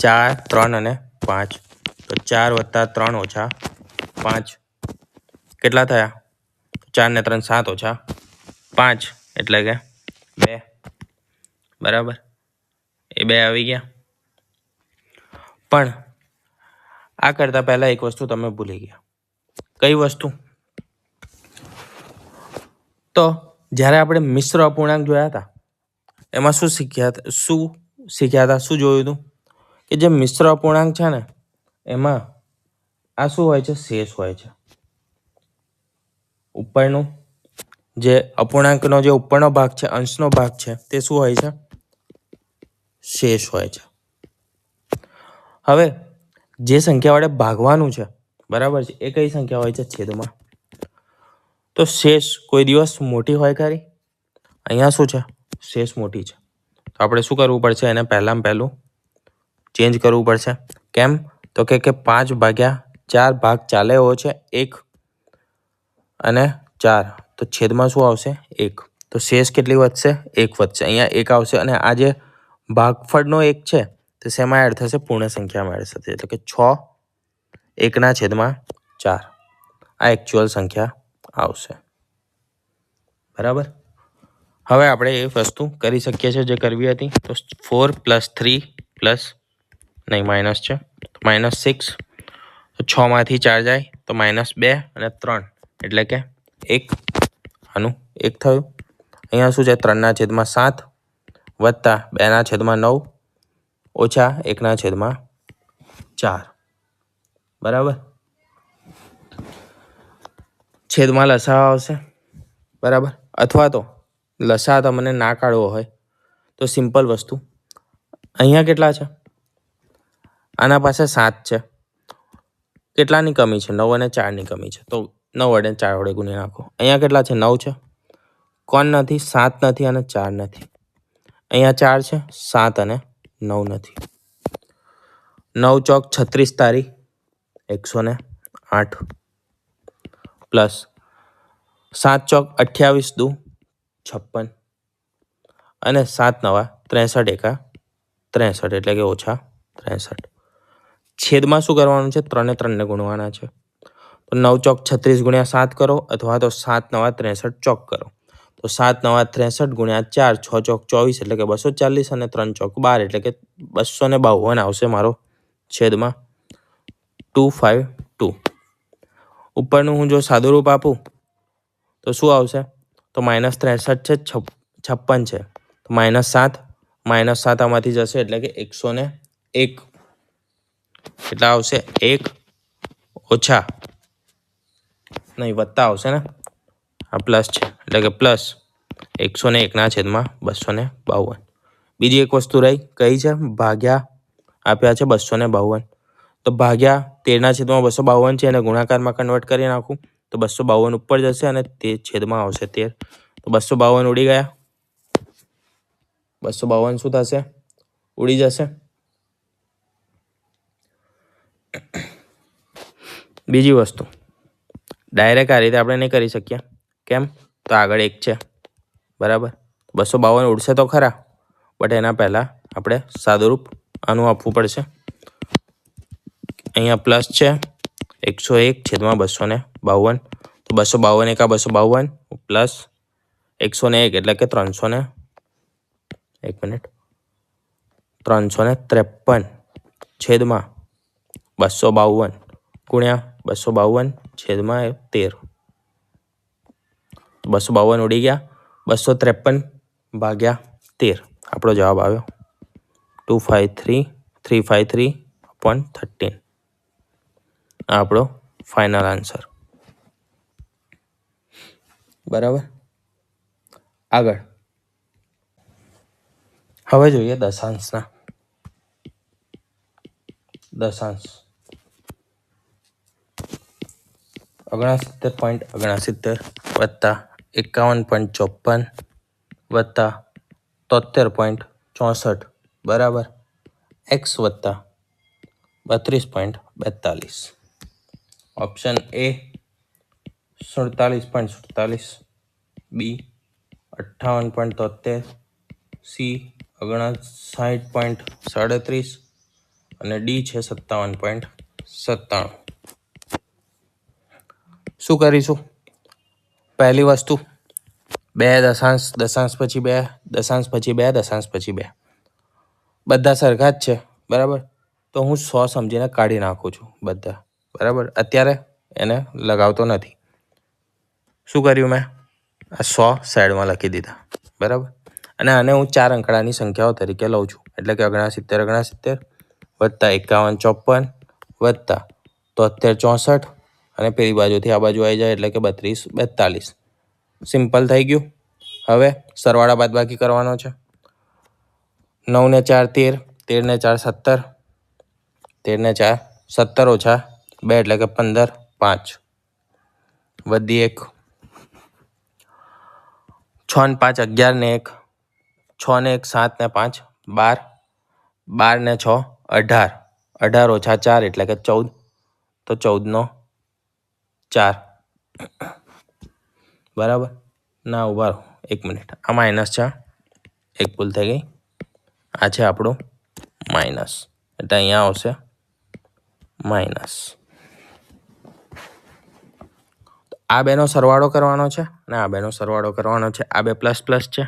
4, 3 અને 5. તો 4 વત્તા 3 ઓછા 5 કેટલા થયા? 4 ને 3 7 ઓછા 5 એટલે કે 2, બરાબર. એ 2 આવી ગયા. પણ આ કરતા પહેલા એક વસ્તુ તમે ભૂલી ગયા. કઈ વસ્તુ? તો જ્યારે આપણે મિશ્ર અપૂર્ણાંક જોયા હતા એમાં શું શીખ્યા હતા? શું જોયું હતું કે જે મિશ્ર અપૂર્ણાંક છે ને એમાં આ શું હોય છે? શેષ હોય છે. ઉપરનું જે અપૂર્ણાંકનો જે ઉપરનો ભાગ છે, અંશનો ભાગ છે, તે શું હોય છે? શેષ હોય છે. હવે જે સંખ્યા વડે ભાગવાનું છે, બરાબર છે, એ કઈ સંખ્યા હોય છે? છેદમાં. તો શેષ કોઈ દિવસ મોટી હોય ખરી? અહીંયા શું છે? શેષ મોટી છે. તો આપણે શું કરવું પડશે? એને પહેલું ચેન્જ કરવું પડશે. કેમ? તો કે 5/4 ભાગ ચાલે એવો છે 1 અને 4. તો છેદમાં શું આવશે? 1. તો શેષ કેટલી વધશે? 1 વધશે. અહીંયા 1 આવશે અને આ જે ભાગફળનો 1 છે તે શેમાં એડ થશે? પૂર્ણ સંખ્યામાં એડ થશે. એટલે કે 6 1/4 આ એકચ્યુઅલ સંખ્યા આવશે. બરાબર. હવે આપણે એ વસ્તુ કરી શકીએ છીએ જે કરવી હતી. તો 4 + 3 નહીં માઇનસ છે, -6. તો 6 માંથી 4 જાય તો -2 અને 3 એટલે કે 1. આનું 1 થયું. અહીંયા શું છે? 3/7 વત્તા 2/9 ઓછા 1/4. બરાબર. છેદમાં લસા આવશે. બરાબર. અથવા તો લસા તમને ના કાઢવો હોય તો સિમ્પલ વસ્તુ, અહીંયા કેટલા છે? આના પાસે 7 છે. કેટલાની કમી છે? 9 અને 4ની કમી છે. તો 9 વડે 4 વડે ગુણી નાખો. અહીંયા કેટલા છે? 9 છે. કોણ નથી? 7 નથી અને 4 નથી. અહીંયા 4 છે, 7 અને 9 નથી. 9 ચોક 36 તારી 108 પ્લસ 7 ચોક 28 દુ 56 અને 7 નવા 63 એકા 63 એટલે કે ઓછા 63. છેદમાં શું કરવાનું છે? 3 ને 3 ને ગુણવાના છે. તો 9 ચોક 36 ગુણ્યા 7 કરો અથવા તો 7 નવા 63 ચોક કરો. તો 7 નવા 63 ગુણ્યા 4 6 ચોક 24 એટલે કે 240 અને 3 ચોક 12 એટલે કે 252 આવશે મારો છેદમાં 252. ઉપરનું હું જો સાદું રૂપ આપું તો શું આવશે? તો -63 છે, 56 છે, તો -7 આમાંથી જશે એટલે કે 101. કેટલા આવશે? 1 ઓછા નહીં વત્તા આવશે ને, આ પ્લસ છે એટલે કે પ્લસ 101/252. બીજી એક વસ્તુ રહી, કઈ છે? ભાગ્યા આપ્યા છે 252. તો ભાગ્યા 13/252 છે, એને ગુણાકારમાં કન્વર્ટ કરી નાખું તો 252 ઉપર જશે અને તે છેદમાં આવશે 13. તો 252 ઉડી ગયા. 252 શું થશે? ઉડી જશે. બીજી વસ્તુ, ડાયરેક્ટ આ રીતે આપણે નહીં કરી શકીએ. કેમ? તો આગળ 1 છે. બરાબર. 252 ઉડશે તો ખરા, બટ એના પહેલાં આપણે સાદુરૂપ આનું આપવું પડશે. અહીંયા પ્લસ છે 101/252. તો 252 એકા 252 પ્લસ 101 એટલે કે 353 છેદમાં 252 ગુણ્યા 252 છેદમાં 13. 252 ઉડી ગયા. 253/13 આપણો જવાબ આવ્યો 353/13. આ આપણો ફાઇનલ આન્સર. બરાબર. આગળ હવે જોઈએ દશાંશના. દશાંશ 69.69 વત્તા 51.54 વત્તા 73.64 બરાબર x વત્તા 32.42. ઓપ્શન એ 47.47, બી 58.73, સી 59.37 અને ડી છે 57.97. શું કરીશું? પહેલી વસ્તુ, 2 દશાંશ, દશાંશ પછી 2, દશાંશ પછી 2, દશાંશ પછી 2 બધા સરખા જ છે. બરાબર. તો હું 100 સમજીને કાઢી નાખું છું બધા. બરાબર. અત્યારે એને લગાવતો નથી. શું કર્યું મેં? આ 100 સાઈડમાં લખી દીધા. બરાબર. અને આને હું 4 અંકડાની સંખ્યાઓ તરીકે લઉં છું. એટલે કે 69 વત્તા 51 54 વત્તા 73 64 અને પેલી બાજુથી આ બાજુ આવી જાય એટલે કે 32 42. સિમ્પલ થઈ ગયું. હવે સરવાળા બાદબાકી કરવાનો છે. 9 ને 4 13, 13 ને 4 17, 13 ને 4 17 ઓછા 2 એટલે કે 15 5 વધી 1, 6 ને 5 11 ને 1, 6 ને 1 7 ને 5 12, 12 ને 6 18, 18 ઓછા 4 એટલે કે 14, તો 14 નો 4. બરાબર. ના ઉભા રહો 1 મિનિટ, આ માઇનસ છે, એક ભૂલ થઈ ગઈ. આ છે આપણું માઇનસ એટલે અહીંયા આવશે માઇનસ. આ બેનો સરવાળો કરવાનો છે અને આ બેનો સરવાળો કરવાનો છે. આ બે પ્લસ પ્લસ છે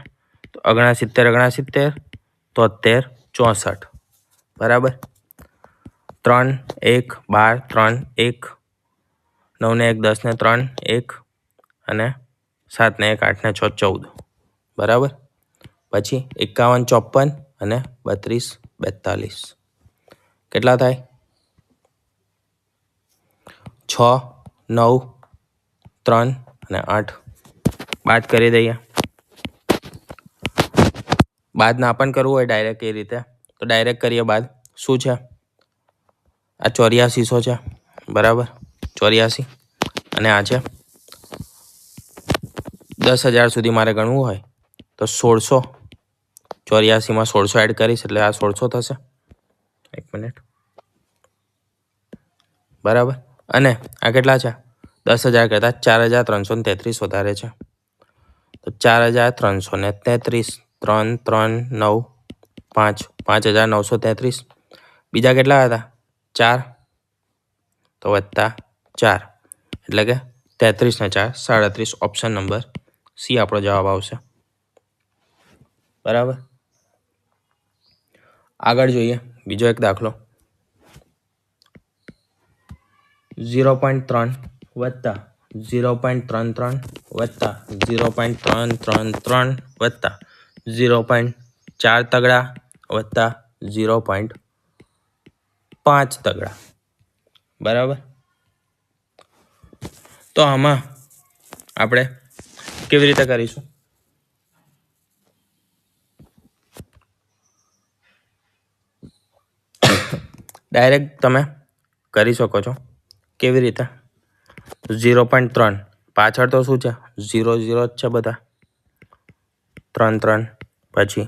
તો 69 69 73 64. બરાબર. 3 1 12 3 1, 9 ને 1 10 ને 3 1 અને 7 ને 1 8 ને 6 14. બરાબર. પછી 51 54 અને 32 42 કેટલા થાય? 6 9 3 અને 8. બાદ કરી દઈએ. બાદ ના પણ કરવું હોય ડાયરેક્ટ એ રીતે તો ડાયરેક્ટ કરીએ બાદ. શું છે? આ 8400 છે. બરાબર. 84 અને આ છે 10,000 સુધી મારે ગણવું હોય તો 1600. 84માં 1600 એડ કરીશ એટલે આ 1600 થશે. 1 મિનિટ. બરાબર. અને આ કેટલા છે? 10,000 કરતાં 4,333 વધારે છે તો 4,333 3 3 9 5 5,933. બીજા કેટલા હતા? 4 તો વત્તા 4 એટલે કે 33 ને 4 37. ઓપ્શન નંબર સી આપણો જવાબ આવશે. બરાબર. આગળ જોઈએ બીજો એક દાખલો. 0.3 વત્તા 0.33 વત્તા 0.333 વત્તા 0.4 તગડા વત્તા 0.5 તગડા. બરાબર. તો આમાં આપણે કેવી રીતે કરીશું? ડાયરેક્ટ તમે કરી શકો છો. કેવી રીતે? 0.3 પાછળ તો શું છે? 0 0 જ છે બધા. 3 3 પછી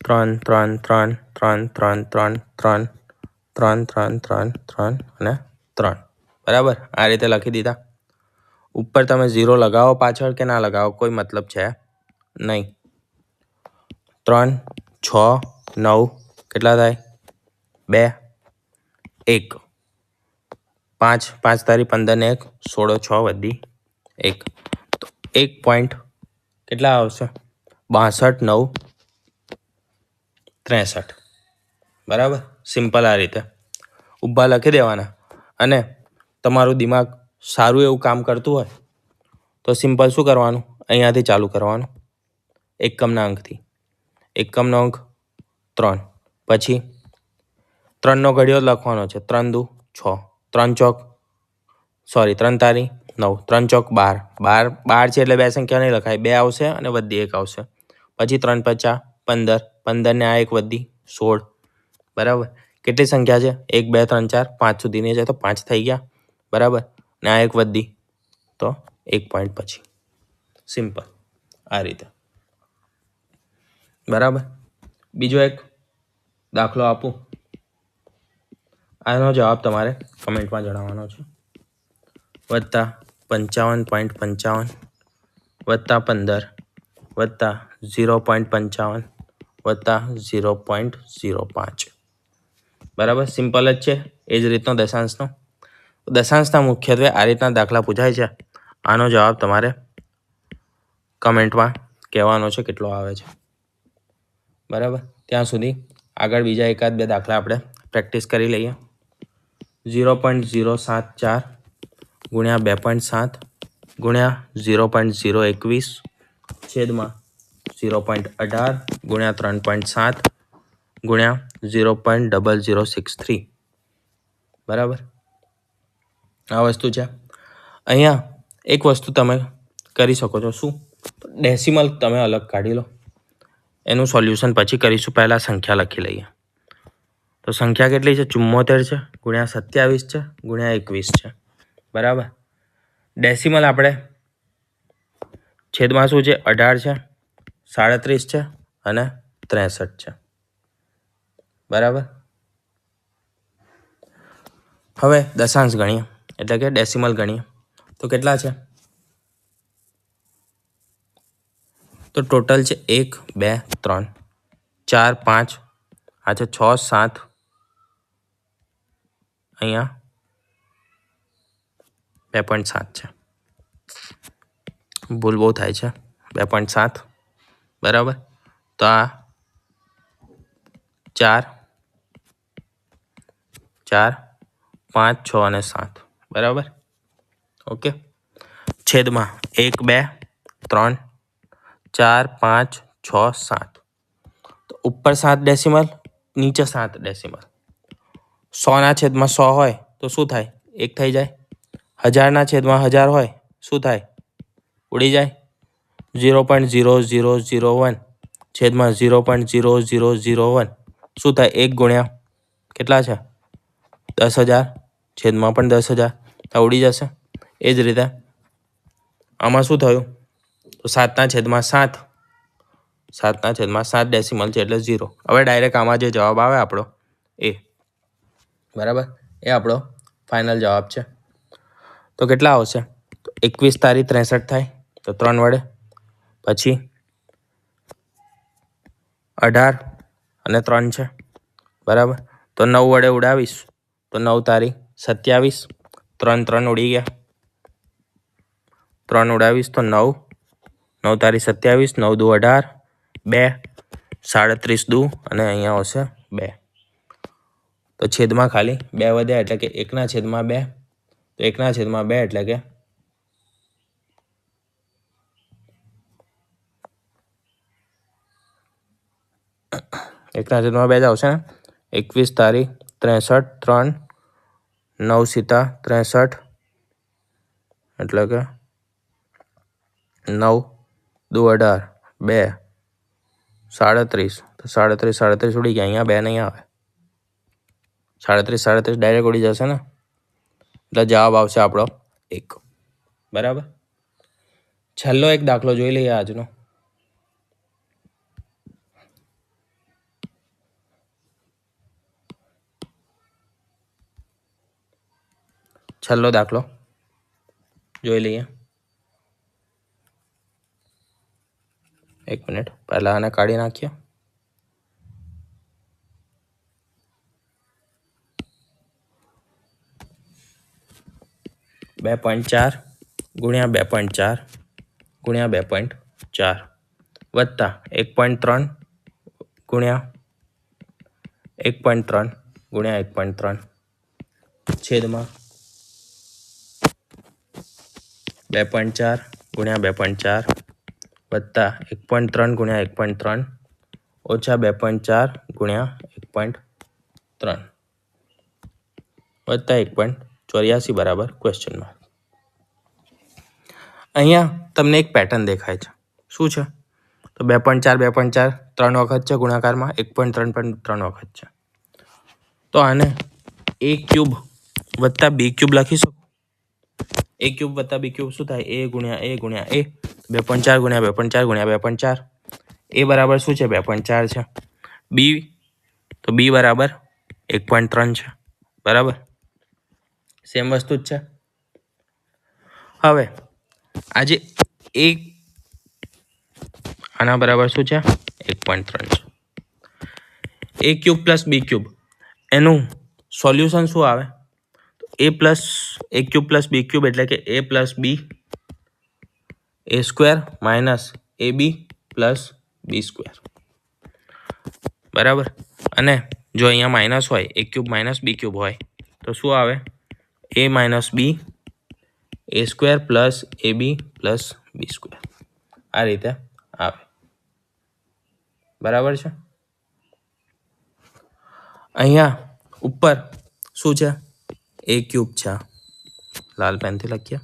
3 3 3 3 3 3 3 3 3 3 3 અને 3. બરાબર. આ રીતે લખી દીધા. ઉપર તમે 0 લગાવો પાછળ કે ના લગાવો કોઈ મતલબ છે નહીં. 3 6 9 કેટલા થાય? 2 1 5 5 તારી 15 ને 1 16 6 વધી 1 તો 1 પોઈન્ટ કેટલા આવશે? 62 9 63. બરાબર. સિમ્પલ આ રીતે ઊભા લખી દેવાના. અને તમારું દિમાગ સારું એવું કામ કરતું હોય તો સિમ્પલ શું કરવાનું? અહીંયાથી ચાલુ કરવાનું એકમના અંકથી. એકમનો અંક 3 પછી 3નો ઘડિયો લખવાનો છે. 3 દુ 6 3 ચોક 3 તારી 9 3 ચોક 12 12 છે એટલે બે સંખ્યા નહીં લખાય, 2 આવશે અને વધી 1 આવશે. પછી 3 50 15 15 ને આ 1 વધી 16. બરાબર. કેટલી સંખ્યા છે? 1 2 3 4 5 સુધીની છે તો 5 થઈ ગયા. બરાબર. ને આ 1 વધી તો 1 પોઈન્ટ પછી. સિમ્પલ આ રીતે. બરાબર. બીજો એક દાખલો આપું. આનો જવાબ તમારે કમેન્ટમાં જણાવવાનો છે. વત્તા 55.55 વત્તા 15 વત્તા 0.55 વત્તા 0.05. બરાબર. સિમ્પલ જ છે. એ જ રીતનો દશાંશનો. દશાંશના મુખ્યત્વે આ રીતના દાખલા પૂછાય છે. આનો જવાબ તમારે કમેન્ટમાં કહેવાનો છે કેટલો આવે છે. બરાબર. ત્યાં સુધી આગળ બીજા એકાદ બે દાખલા આપણે પ્રેક્ટિસ કરી લઈએ. 0.074 ગુણ્યા 2.7 ગુણ્યા 0.021 છેદમાં 0.18 ગુણ્યા 3.7 ગુણ્યા 0.0063 બરાબર. આ વસ્તુ છે. અહીંયા એક વસ્તુ તમે કરી શકો છો, શું? ડેસિમલ તમે અલગ કાઢી લો, એનું સોલ્યુશન પછી કરીશું. પહેલાં સંખ્યા લખી લઈએ. તો સંખ્યા કેટલી છે? 74 છે ગુણ્યા 27 છે ગુણ્યા 21 છે બરાબર. ડેસિમલ આપણે છેદમાં શું છે? 18 છે, 37 છે અને 63 છે બરાબર. હવે દશાંશ ગણીએ એટલે કે ડેસિમલ ગણીએ તો કેટલા છે? તો ટોટલ છે 1 2 3 4 5, આ છે 6 7, અહીંયા 2.7 છે. ભૂલ બહુ થાય છે. 2.7 બરાબર. તો આ 4 4 5 6 અને 7 બરાબર. ઓકે. છેદમાં 1 2 3 4 5 6 7. તો ઉપર 7 ડેસિમલ, નીચે 7 ડેસિમલ. 100ના છેદમાં 100 હોય તો શું થાય? 1 થઈ જાય. 1000ના છેદમાં 1000 હોય શું થાય? ઉડી જાય. 0.0001 છેદમાં 0.0001 શું થાય? 1 ગુણ્યા કેટલા છે? 10,000 છેદમાં પણ 10,000 તો ઉડી જશે. એ જ રીતે આમાં શું થયું? તો 7ના છેદમાં 7, 7ના છેદમાં 7 ડેસિમલ છે એટલે 0. હવે ડાયરેક્ટ આમાં જે જવાબ આવે આપણો એ બરાબર, એ આપણો ફાઇનલ જવાબ છે. તો કેટલા આવશે? તો 21 તારી 63 થાય તો 3 વડે, પછી 18 અને 3 છે બરાબર. તો 9 વડે ઉડાવીશ તો 9 તારી 27, 3 3 ઉડી ગયા. 3 ઉડાવીશ તો 9, 9 તારી 27, 9 દુ 18, 2 37 દુ અને અહીંયા આવશે 2. તો છેદમાં ખાલી 2 વધ્યા એટલે કે 1ના છેદમાં 2. તો 1ના છેદમાં 2 એટલે કે 1ના છેદમાં 2 જ આવશે ને. 21 તારી 63, 3 9 સીતા 63 એટલે કે 9 દુ 18, 2 37. તો 37 37 ઉડી ગયા. અહીંયા 2 નહીં આવે. 37 37 ડાયરેક્ટ ઉડી જશે ને. એટલે જવાબ આવશે આપણો 1 બરાબર. છેલ્લો એક દાખલો જોઈ લઈએ આજનો. છેલ્લો દાખલો જોઈ લઈએ. 1 મિનિટ પહેલાં આને કાઢી નાખીએ. .4 ગુણ્યા 2.4 ગુણ્યા 2.4 વત્તા 1.3 ગુણ્યા 1.3 ગુણ્યા 1.3 છેદમાં 2.4 ગુણ્યા 2.4 વત્તા 1.3 ગુણ્યા 1.3 ઓછા 2.4 ગુણ્યા 1.3 વત્તા 1.84 બરાબર ક્વેશ્ચન માર્ક. અહીંયા તમને એક પેટર્ન દેખાય છે. શું છે? તો 2.4 2.4 3 વખત છે ગુણાકારમાં, 1.3 પણ 3 વખત છે. તો આને a ક્યુબ વત્તા b ક્યુબ લખી શકો. a ક્યુબ વત્તા b ક્યુબ શું થાય? a ગુણ્યા a ગુણ્યા a. 2.4 ગુણ્યા 2.4 ગુણ્યા 2.4. a બરાબર શું છે? 2.4 છે. b તો b બરાબર 1.3 છે બરાબર. સેમ વસ્તુ જ છે. હવે આજે a આના બરાબર શું છે? 1.3 છે. a cube plus b cube એનું સોલ્યુશન શું આવે? તો a cube plus b cube એટલે કે a plus b a square minus ab plus b square બરાબર. અને જો અહીંયા માઇનસ હોય, a cube minus b cube હોય તો શું આવે? a minus b a square plus ab plus b square આ રીતે આવે બરાબર છે. અહીંયા ઉપર શું છે? a ક્યુબ છે. લાલ પેનથી લખીએ.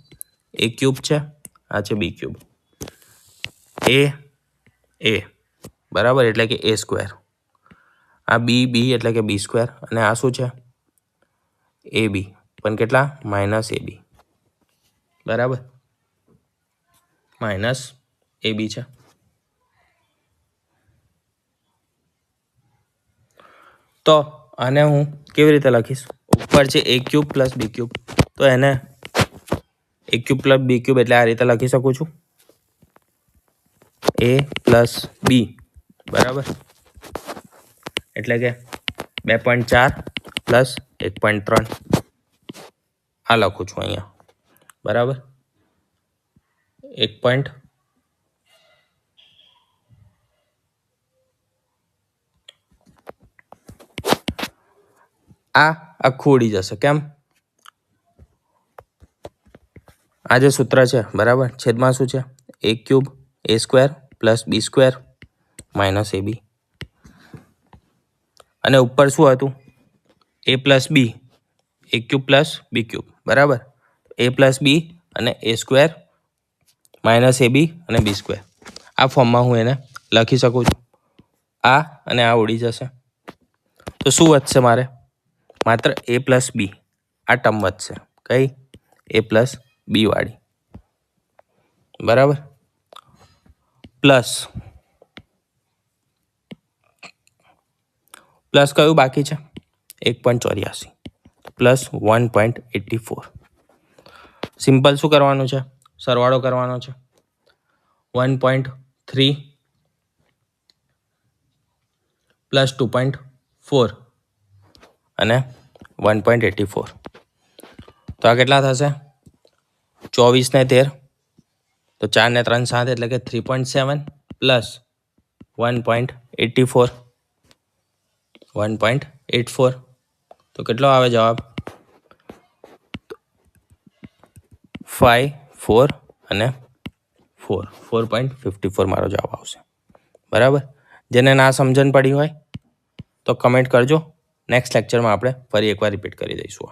a ક્યુબ છે, આ છે b ક્યુબ. a બરાબર એટલે કે a સ્ક્વેર. આ b એટલે કે b સ્ક્વેર. અને આ શું છે? ab પણ કેટલા? -ab. બરાબર, -ab છે. તો આને હું કેવી રીતે લખીશ? ઉપર છે a cube plus b cube, તો એને a cube plus b cube એટલે આ રીતે લખી શકું છું, a પ્લસ b બરાબર, એટલે કે 2.4 પ્લસ 1.3 આ લખું છું અહીંયા. બરાબર, 1. આ આખું ઉડી જશે. કેમ? આ જે સૂત્ર છે બરાબર, છેદમાં શું છે? a cube a square plus b square minus ab. અને ઉપર શું હતું? a plus b, a cube plus b cube બરાબર. a પ્લસ b અને a સ્ક્વેર માઇનસ ab અને b સ્ક્વેર, આ ફોર્મમાં હું એને લખી શકું છું. આ અને આ ઉડી જશે. તો શું વધશે મારે? માત્ર a પ્લસ b આ ટર્મ વધશે. કઈ? a પ્લસ b વાળી. બરાબર, પ્લસ કયું બાકી છે? 1.84 પ્લસ 1.84. સિમ્પલ શું કરવાનું છે? સરવાળો કરવાનો છે. 1.3 પ્લસ 2.4 અને 1.84. તો આ કેટલા થશે? 24 ને 13, તો 4 ને 3 7 એટલે કે 3.7 પ્લસ 1.84 1.84. તો કેટલો આવે જવાબ? 5 4 અને 4.54 મારો જવાબ આવશે. બરાબર, જેને ના સમજણ પડી હોય તો કમેન્ટ કરજો. નેક્સ્ટ લેક્ચરમાં આપણે ફરી એકવાર રિપીટ કરી દઈશું.